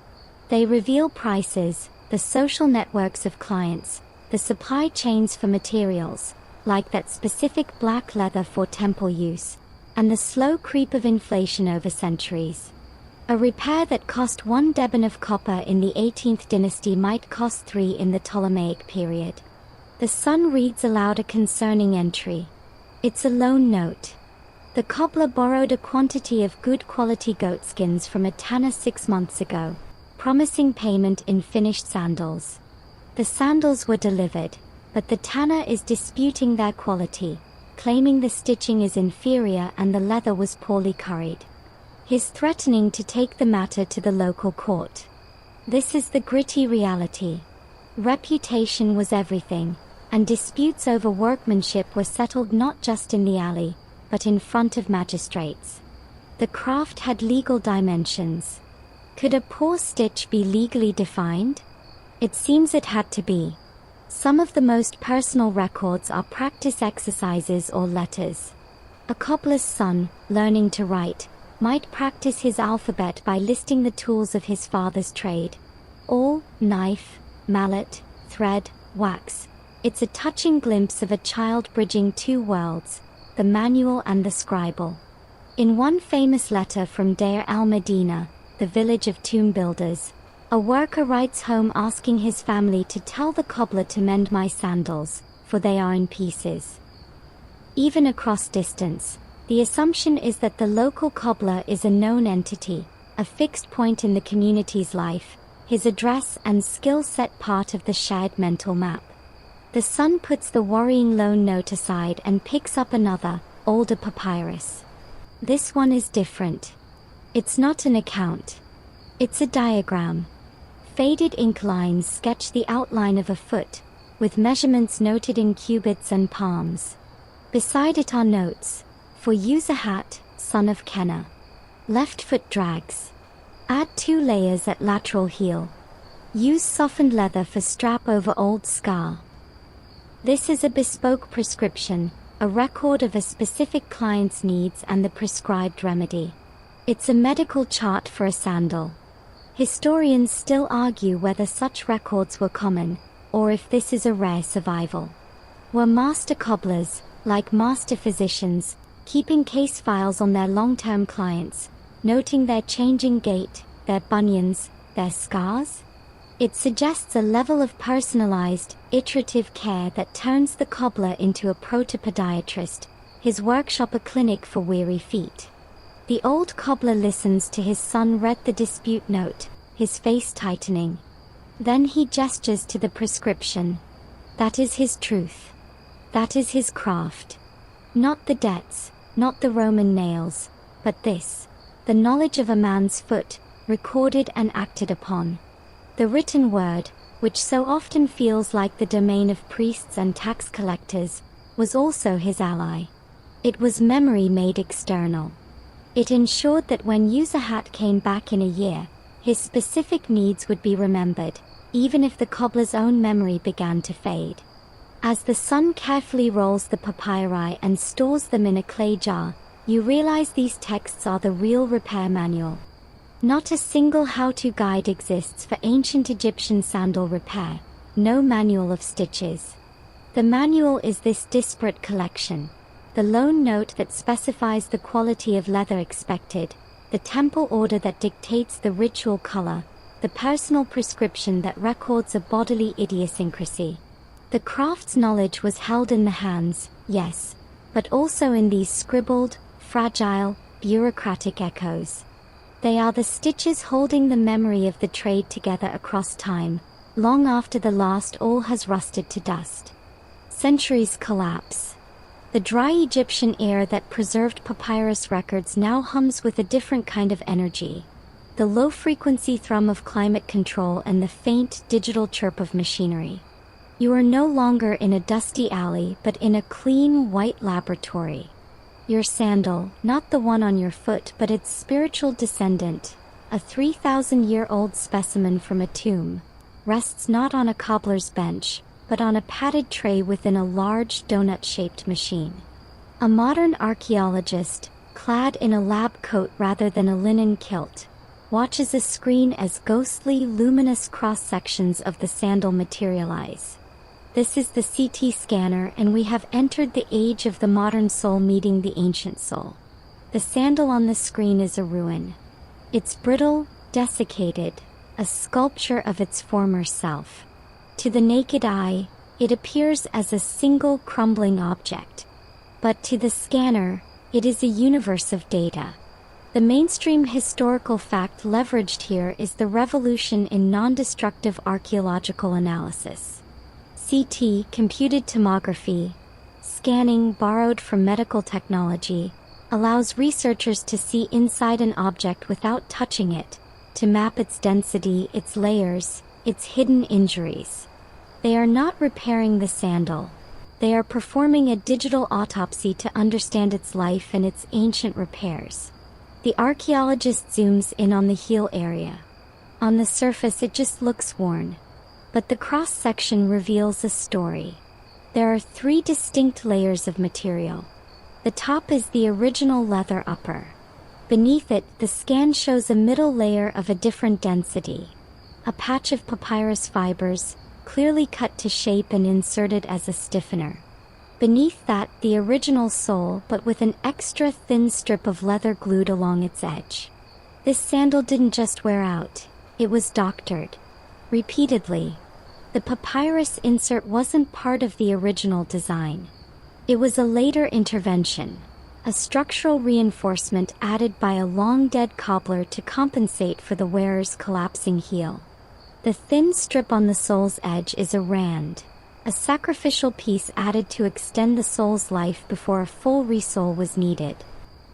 They reveal prices, the social networks of clients, the supply chains for materials, like that specific black leather for temple use, and the slow creep of inflation over centuries. A repair that cost 1 deben of copper in the 18th dynasty might cost 3 in the Ptolemaic period. The son reads aloud a concerning entry. It's a loan note. The cobbler borrowed a quantity of good quality goatskins from a tanner 6 months ago, promising payment in finished sandals. The sandals were delivered, but the tanner is disputing their quality, claiming the stitching is inferior and the leather was poorly curried. He's threatening to take the matter to the local court. This is the gritty reality. Reputation was everything, and disputes over workmanship were settled not just in the alley, but in front of magistrates. The craft had legal dimensions. Could a poor stitch be legally defined? It seems it had to be. Some of the most personal records are practice exercises or letters. A cobbler's son, learning to write, might practice his alphabet by listing the tools of his father's trade. Awl, knife, mallet, thread, wax. It's a touching glimpse of a child bridging two worlds, the manual and the scribal. In one famous letter from Deir al-Medina, the village of tomb builders, a worker writes home asking his family to tell the cobbler to mend my sandals, for they are in pieces. Even across distance, the assumption is that the local cobbler is a known entity, a fixed point in the community's life, his address and skill set part of the shared mental map. The son puts the worrying loan note aside and picks up another, older papyrus. This one is different. It's not an account. It's a diagram. Faded ink lines sketch the outline of a foot, with measurements noted in cubits and palms. Beside it are notes. For use a hat, son of Kenna. Left foot drags. Add 2 layers at lateral heel. Use softened leather for strap over old scar. This is a bespoke prescription, a record of a specific client's needs and the prescribed remedy. It's a medical chart for a sandal. Historians still argue whether such records were common, or if this is a rare survival. Were master cobblers, like master physicians, keeping case files on their long-term clients, noting their changing gait, their bunions, their scars? It suggests a level of personalized, iterative care that turns the cobbler into a proto-podiatrist, his workshop a clinic for weary feet. The old cobbler listens to his son read the dispute note, his face tightening. Then he gestures to the prescription. That is his truth. That is his craft. Not the debts, not the Roman nails, but this, the knowledge of a man's foot, recorded and acted upon. The written word, which so often feels like the domain of priests and tax collectors, was also his ally. It was memory made external. It ensured that when user hat came back in a year, his specific needs would be remembered, even if the cobbler's own memory began to fade. As the son carefully rolls the papyri and stores them in a clay jar, you realize these texts are the real repair manual. Not a single how-to guide exists for ancient Egyptian sandal repair, no manual of stitches. The manual is this disparate collection. The loan note that specifies the quality of leather expected, the temple order that dictates the ritual color, the personal prescription that records a bodily idiosyncrasy. The craft's knowledge was held in the hands, yes, but also in these scribbled, fragile, bureaucratic echoes. They are the stitches holding the memory of the trade together across time, long after the last awl has rusted to dust. Centuries collapse. The dry Egyptian air that preserved papyrus records now hums with a different kind of energy. The low-frequency thrum of climate control and the faint, digital chirp of machinery. You are no longer in a dusty alley but in a clean, white laboratory. Your sandal, not the one on your foot but its spiritual descendant, a 3,000-year-old specimen from a tomb, rests not on a cobbler's bench, but on a padded tray within a large donut-shaped machine. A modern archaeologist, clad in a lab coat rather than a linen kilt, watches a screen as ghostly, luminous cross-sections of the sandal materialize. This is the CT scanner, and we have entered the age of the modern soul meeting the ancient soul. The sandal on the screen is a ruin. It's brittle, desiccated, a sculpture of its former self. To the naked eye, it appears as a single crumbling object. But to the scanner, it is a universe of data. The mainstream historical fact leveraged here is the revolution in non-destructive archaeological analysis. CT, computed tomography, scanning borrowed from medical technology, allows researchers to see inside an object without touching it, to map its density, its layers, its hidden injuries. They are not repairing the sandal. They are performing a digital autopsy to understand its life and its ancient repairs. The archaeologist zooms in on the heel area. On the surface it just looks worn, but the cross-section reveals a story. There are 3 distinct layers of material. The top is the original leather upper. Beneath it, the scan shows a middle layer of a different density. A patch of papyrus fibers, clearly cut to shape and inserted as a stiffener. Beneath that, the original sole, but with an extra thin strip of leather glued along its edge. This sandal didn't just wear out, it was doctored. Repeatedly. The papyrus insert wasn't part of the original design. It was a later intervention, a structural reinforcement added by a long-dead cobbler to compensate for the wearer's collapsing heel. The thin strip on the sole's edge is a rand, a sacrificial piece added to extend the sole's life before a full resole was needed.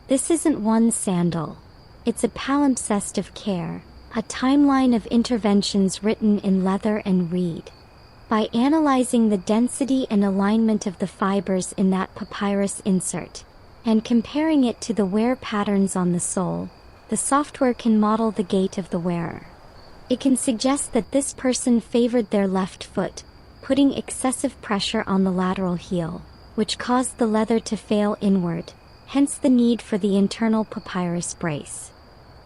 This isn't one sandal. It's a palimpsest of care, a timeline of interventions written in leather and reed. By analyzing the density and alignment of the fibers in that papyrus insert, and comparing it to the wear patterns on the sole, the software can model the gait of the wearer. It can suggest that this person favored their left foot, putting excessive pressure on the lateral heel, which caused the leather to fail inward, hence the need for the internal papyrus brace.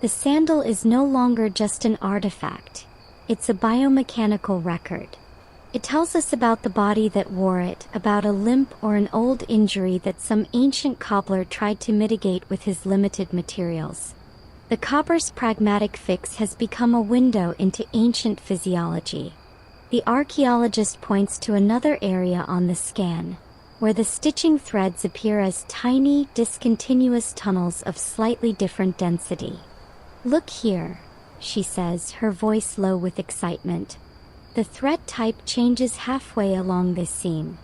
The sandal is no longer just an artifact. It's a biomechanical record. It tells us about the body that wore it, about a limp or an old injury that some ancient cobbler tried to mitigate with his limited materials. The cobbler's pragmatic fix has become a window into ancient physiology. The archaeologist points to another area on the scan, where the stitching threads appear as tiny, discontinuous tunnels of slightly different density. "Look here," she says, her voice low with excitement. The thread type changes halfway along this seam.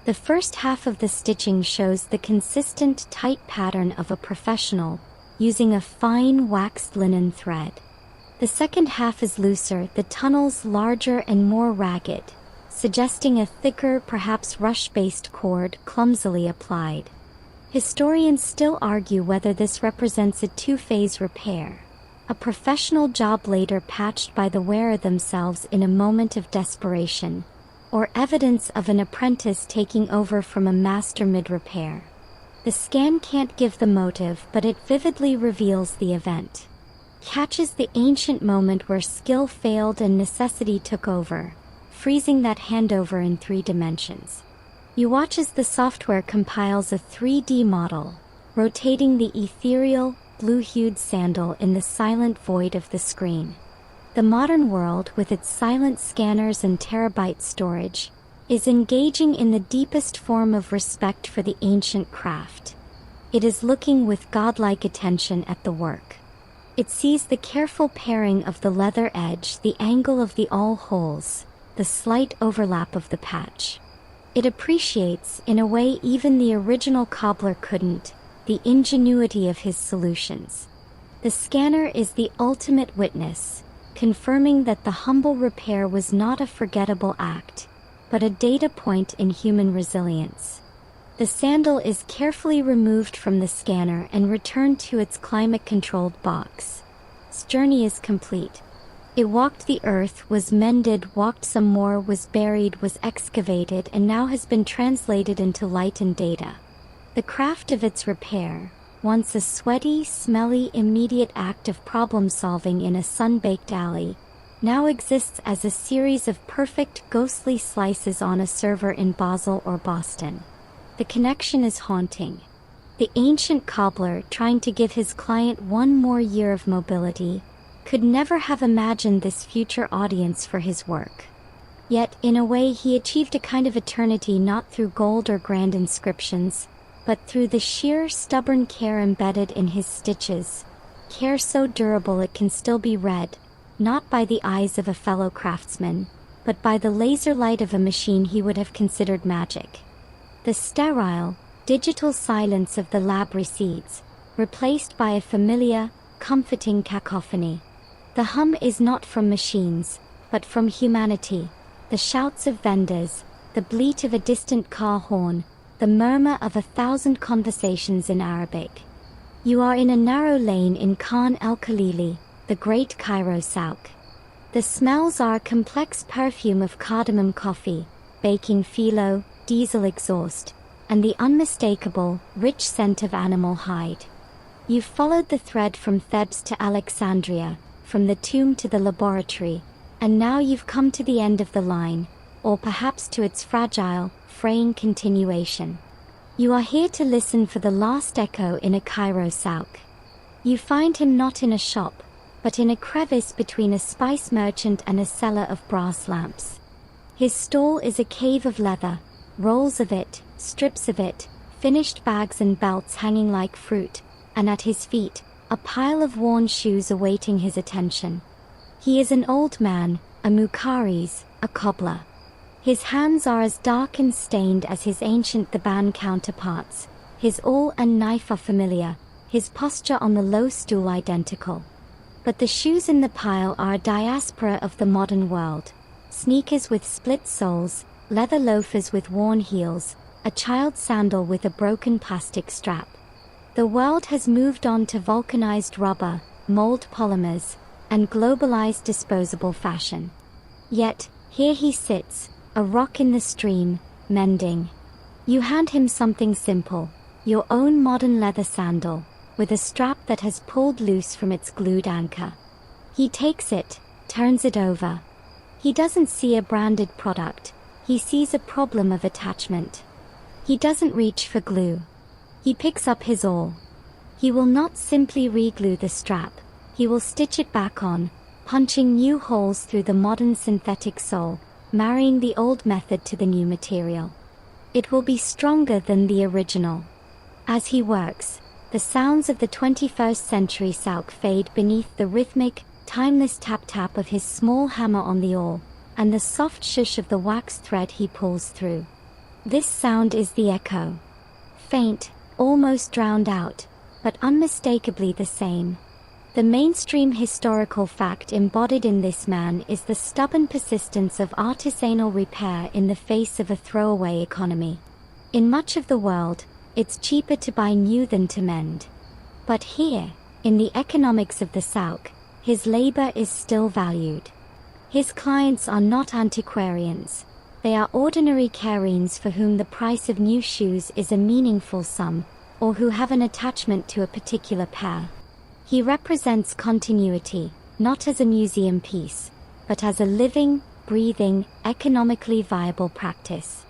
The first half of the stitching shows the consistent, tight pattern of a professional, using a fine waxed linen thread. The second half is looser, the tunnels larger and more ragged, suggesting a thicker, perhaps rush-based cord clumsily applied. Historians still argue whether this represents a two-phase repair, a professional job later patched by the wearer themselves in a moment of desperation, or evidence of an apprentice taking over from a master mid-repair. The scan can't give the motive, but it vividly reveals the event. Catches the ancient moment where skill failed and necessity took over, freezing that handover in 3 dimensions. You watch as the software compiles a 3D model, rotating the ethereal, blue-hued sandal in the silent void of the screen. The modern world, with its silent scanners and terabyte storage, is engaging in the deepest form of respect for the ancient craft. It is looking with godlike attention at the work. It sees the careful paring of the leather edge, the angle of the awl holes, the slight overlap of the patch. It appreciates, in a way even the original cobbler couldn't, the ingenuity of his solutions. The scanner is the ultimate witness, confirming that the humble repair was not a forgettable act, but a data point in human resilience. The sandal is carefully removed from the scanner and returned to its climate-controlled box. Its journey is complete. It walked the earth, was mended, walked some more, was buried, was excavated, and now has been translated into light and data. The craft of its repair, once a sweaty, smelly, immediate act of problem-solving in a sun-baked alley, now exists as a series of perfect, ghostly slices on a server in Basel or Boston. The connection is haunting. The ancient cobbler, trying to give his client one more year of mobility, could never have imagined this future audience for his work. Yet, in a way, he achieved a kind of eternity not through gold or grand inscriptions, but through the sheer, stubborn care embedded in his stitches, care so durable it can still be read, not by the eyes of a fellow craftsman, but by the laser light of a machine he would have considered magic. The sterile, digital silence of the lab recedes, replaced by a familiar, comforting cacophony. The hum is not from machines, but from humanity, the shouts of vendors, the bleat of a distant car horn, the murmur of 1,000 conversations in Arabic. You are in a narrow lane in Khan el-Khalili, the Great Cairo Souk. The smells are a complex perfume of cardamom coffee, baking phyllo, diesel exhaust, and the unmistakable, rich scent of animal hide. You've followed the thread from Thebes to Alexandria, from the tomb to the laboratory, and now you've come to the end of the line, or perhaps to its fragile, fraying continuation. You are here to listen for the last echo in a Cairo souk. You find him not in a shop, but in a crevice between a spice merchant and a seller of brass lamps. His stall is a cave of leather, rolls of it, strips of it, finished bags and belts hanging like fruit, and at his feet, a pile of worn shoes awaiting his attention. He is an old man, a mukaris, a cobbler. His hands are as dark and stained as his ancient Theban counterparts. His awl and knife are familiar, his posture on the low stool identical. But the shoes in the pile are a diaspora of the modern world. Sneakers with split soles, leather loafers with worn heels, a child's sandal with a broken plastic strap. The world has moved on to vulcanized rubber, mold polymers, and globalized disposable fashion. Yet, here he sits, a rock in the stream, mending. You hand him something simple, your own modern leather sandal, with a strap that has pulled loose from its glued anchor. He takes it, turns it over. He doesn't see a branded product, he sees a problem of attachment. He doesn't reach for glue. He picks up his awl. He will not simply re-glue the strap, he will stitch it back on, punching new holes through the modern synthetic sole, marrying the old method to the new material. It will be stronger than the original. As he works, the sounds of the 21st century souk fade beneath the rhythmic, timeless tap-tap of his small hammer on the awl, and the soft shush of the wax thread he pulls through. This sound is the echo. Faint, almost drowned out, but unmistakably the same. The mainstream historical fact embodied in this man is the stubborn persistence of artisanal repair in the face of a throwaway economy. In much of the world, it's cheaper to buy new than to mend. But here, in the economics of the souk, his labor is still valued. His clients are not antiquarians. They are ordinary Karens for whom the price of new shoes is a meaningful sum, or who have an attachment to a particular pair. He represents continuity, not as a museum piece, but as a living, breathing, economically viable practice.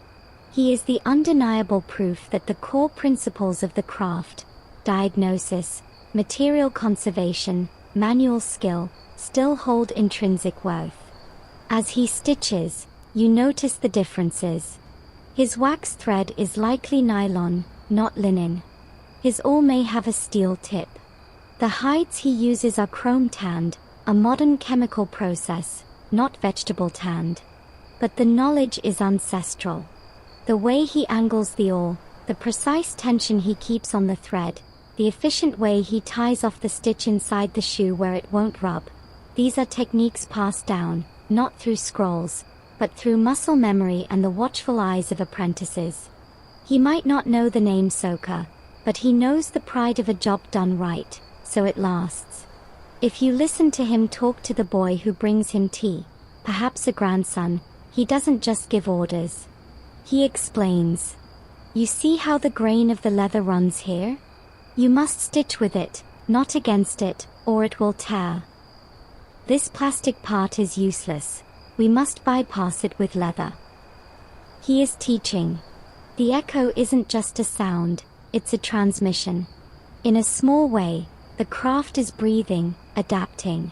He is the undeniable proof that the core principles of the craft, diagnosis, material conservation, manual skill, still hold intrinsic worth. As he stitches, you notice the differences. His wax thread is likely nylon, not linen. His awl may have a steel tip. The hides he uses are chrome tanned, a modern chemical process, not vegetable tanned. But the knowledge is ancestral. The way he angles the awl, the precise tension he keeps on the thread, the efficient way he ties off the stitch inside the shoe where it won't rub, these are techniques passed down, not through scrolls, but through muscle memory and the watchful eyes of apprentices. He might not know the name Soka, but he knows the pride of a job done right, so it lasts. If you listen to him talk to the boy who brings him tea, perhaps a grandson, he doesn't just give orders. He explains. You see how the grain of the leather runs here? You must stitch with it, not against it, or it will tear. This plastic part is useless. We must bypass it with leather. He is teaching. The echo isn't just a sound, it's a transmission. In a small way, the craft is breathing, adapting.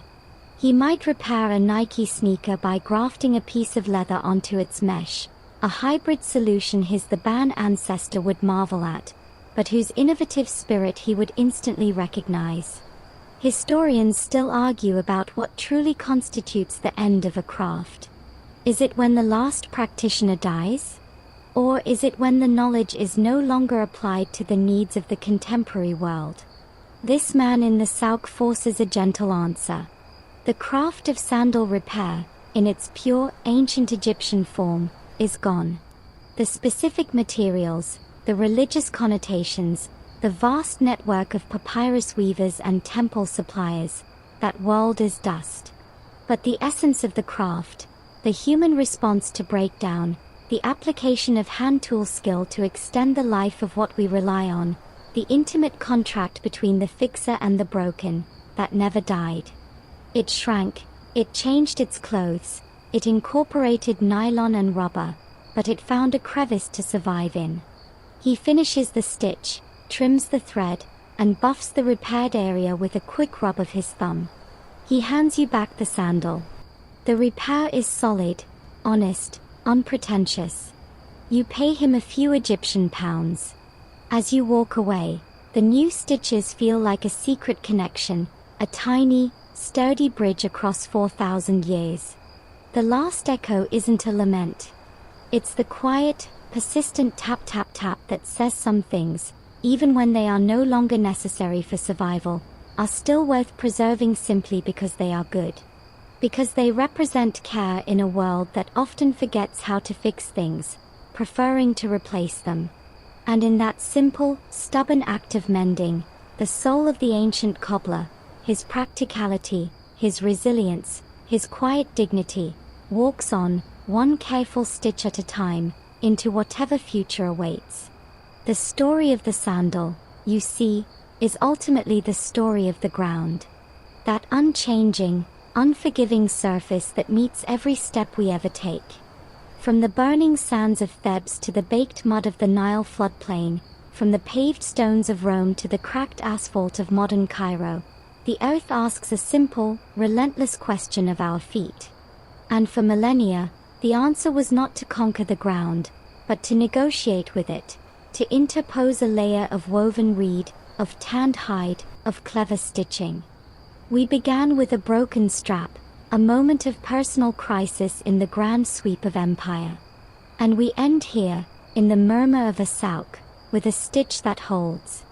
He might repair a Nike sneaker by grafting a piece of leather onto its mesh, a hybrid solution his Theban ancestor would marvel at, but whose innovative spirit he would instantly recognize. Historians still argue about what truly constitutes the end of a craft. Is it when the last practitioner dies? Or is it when the knowledge is no longer applied to the needs of the contemporary world? This man in the souk forces a gentle answer. The craft of sandal repair, in its pure, ancient Egyptian form, is gone. The specific materials, the religious connotations, the vast network of papyrus weavers and temple suppliers, that whirled as dust. But the essence of the craft, the human response to breakdown, the application of hand tool skill to extend the life of what we rely on, the intimate contract between the fixer and the broken, that never died. It shrank, it changed its clothes, it incorporated nylon and rubber, but it found a crevice to survive in. He finishes the stitch, trims the thread, and buffs the repaired area with a quick rub of his thumb. He hands you back the sandal. The repair is solid, honest, unpretentious. You pay him a few Egyptian pounds. As you walk away, the new stitches feel like a secret connection, a tiny, sturdy bridge across 4,000 years. The last echo isn't a lament. It's the quiet, persistent tap tap tap that says some things, even when they are no longer necessary for survival, are still worth preserving simply because they are good. Because they represent care in a world that often forgets how to fix things, preferring to replace them. And in that simple, stubborn act of mending, the soul of the ancient cobbler, his practicality, his resilience, his quiet dignity, walks on, one careful stitch at a time, into whatever future awaits. The story of the sandal, you see, is ultimately the story of the ground. That unchanging, unforgiving surface that meets every step we ever take. From the burning sands of Thebes to the baked mud of the Nile floodplain, from the paved stones of Rome to the cracked asphalt of modern Cairo, the earth asks a simple, relentless question of our feet. And for millennia, the answer was not to conquer the ground, but to negotiate with it, to interpose a layer of woven reed, of tanned hide, of clever stitching. We began with a broken strap, a moment of personal crisis in the grand sweep of empire. And we end here, in the murmur of a souk, with a stitch that holds.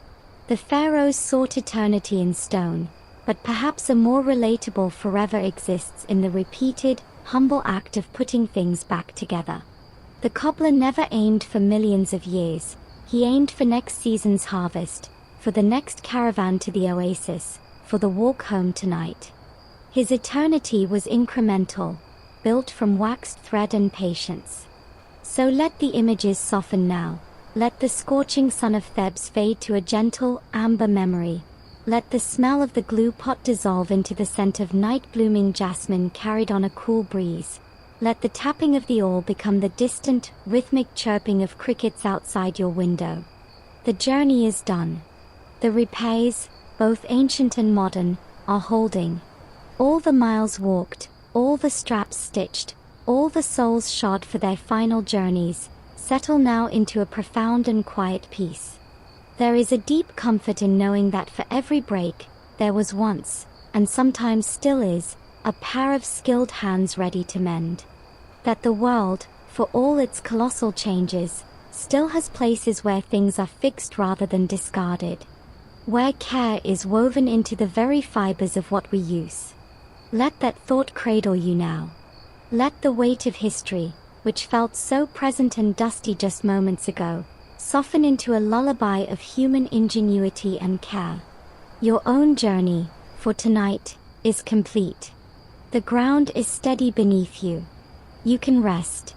The pharaohs sought eternity in stone, but perhaps a more relatable forever exists in the repeated, humble act of putting things back together. The cobbler never aimed for millions of years, he aimed for next season's harvest, for the next caravan to the oasis, for the walk home tonight. His eternity was incremental, built from waxed thread and patience. So let the images soften now, let the scorching sun of Thebes fade to a gentle, amber memory, let the smell of the glue pot dissolve into the scent of night-blooming jasmine carried on a cool breeze, let the tapping of the awl become the distant, rhythmic chirping of crickets outside your window. The journey is done. The repairs, both ancient and modern, are holding. All the miles walked, all the straps stitched, all the souls shod for their final journeys, settle now into a profound and quiet peace. There is a deep comfort in knowing that for every break, there was once, and sometimes still is, a pair of skilled hands ready to mend. That the world, for all its colossal changes, still has places where things are fixed rather than discarded. Where care is woven into the very fibers of what we use. Let that thought cradle you now. Let the weight of history, which felt so present and dusty just moments ago, soften into a lullaby of human ingenuity and care. Your own journey, for tonight, is complete. The ground is steady beneath you. You can rest.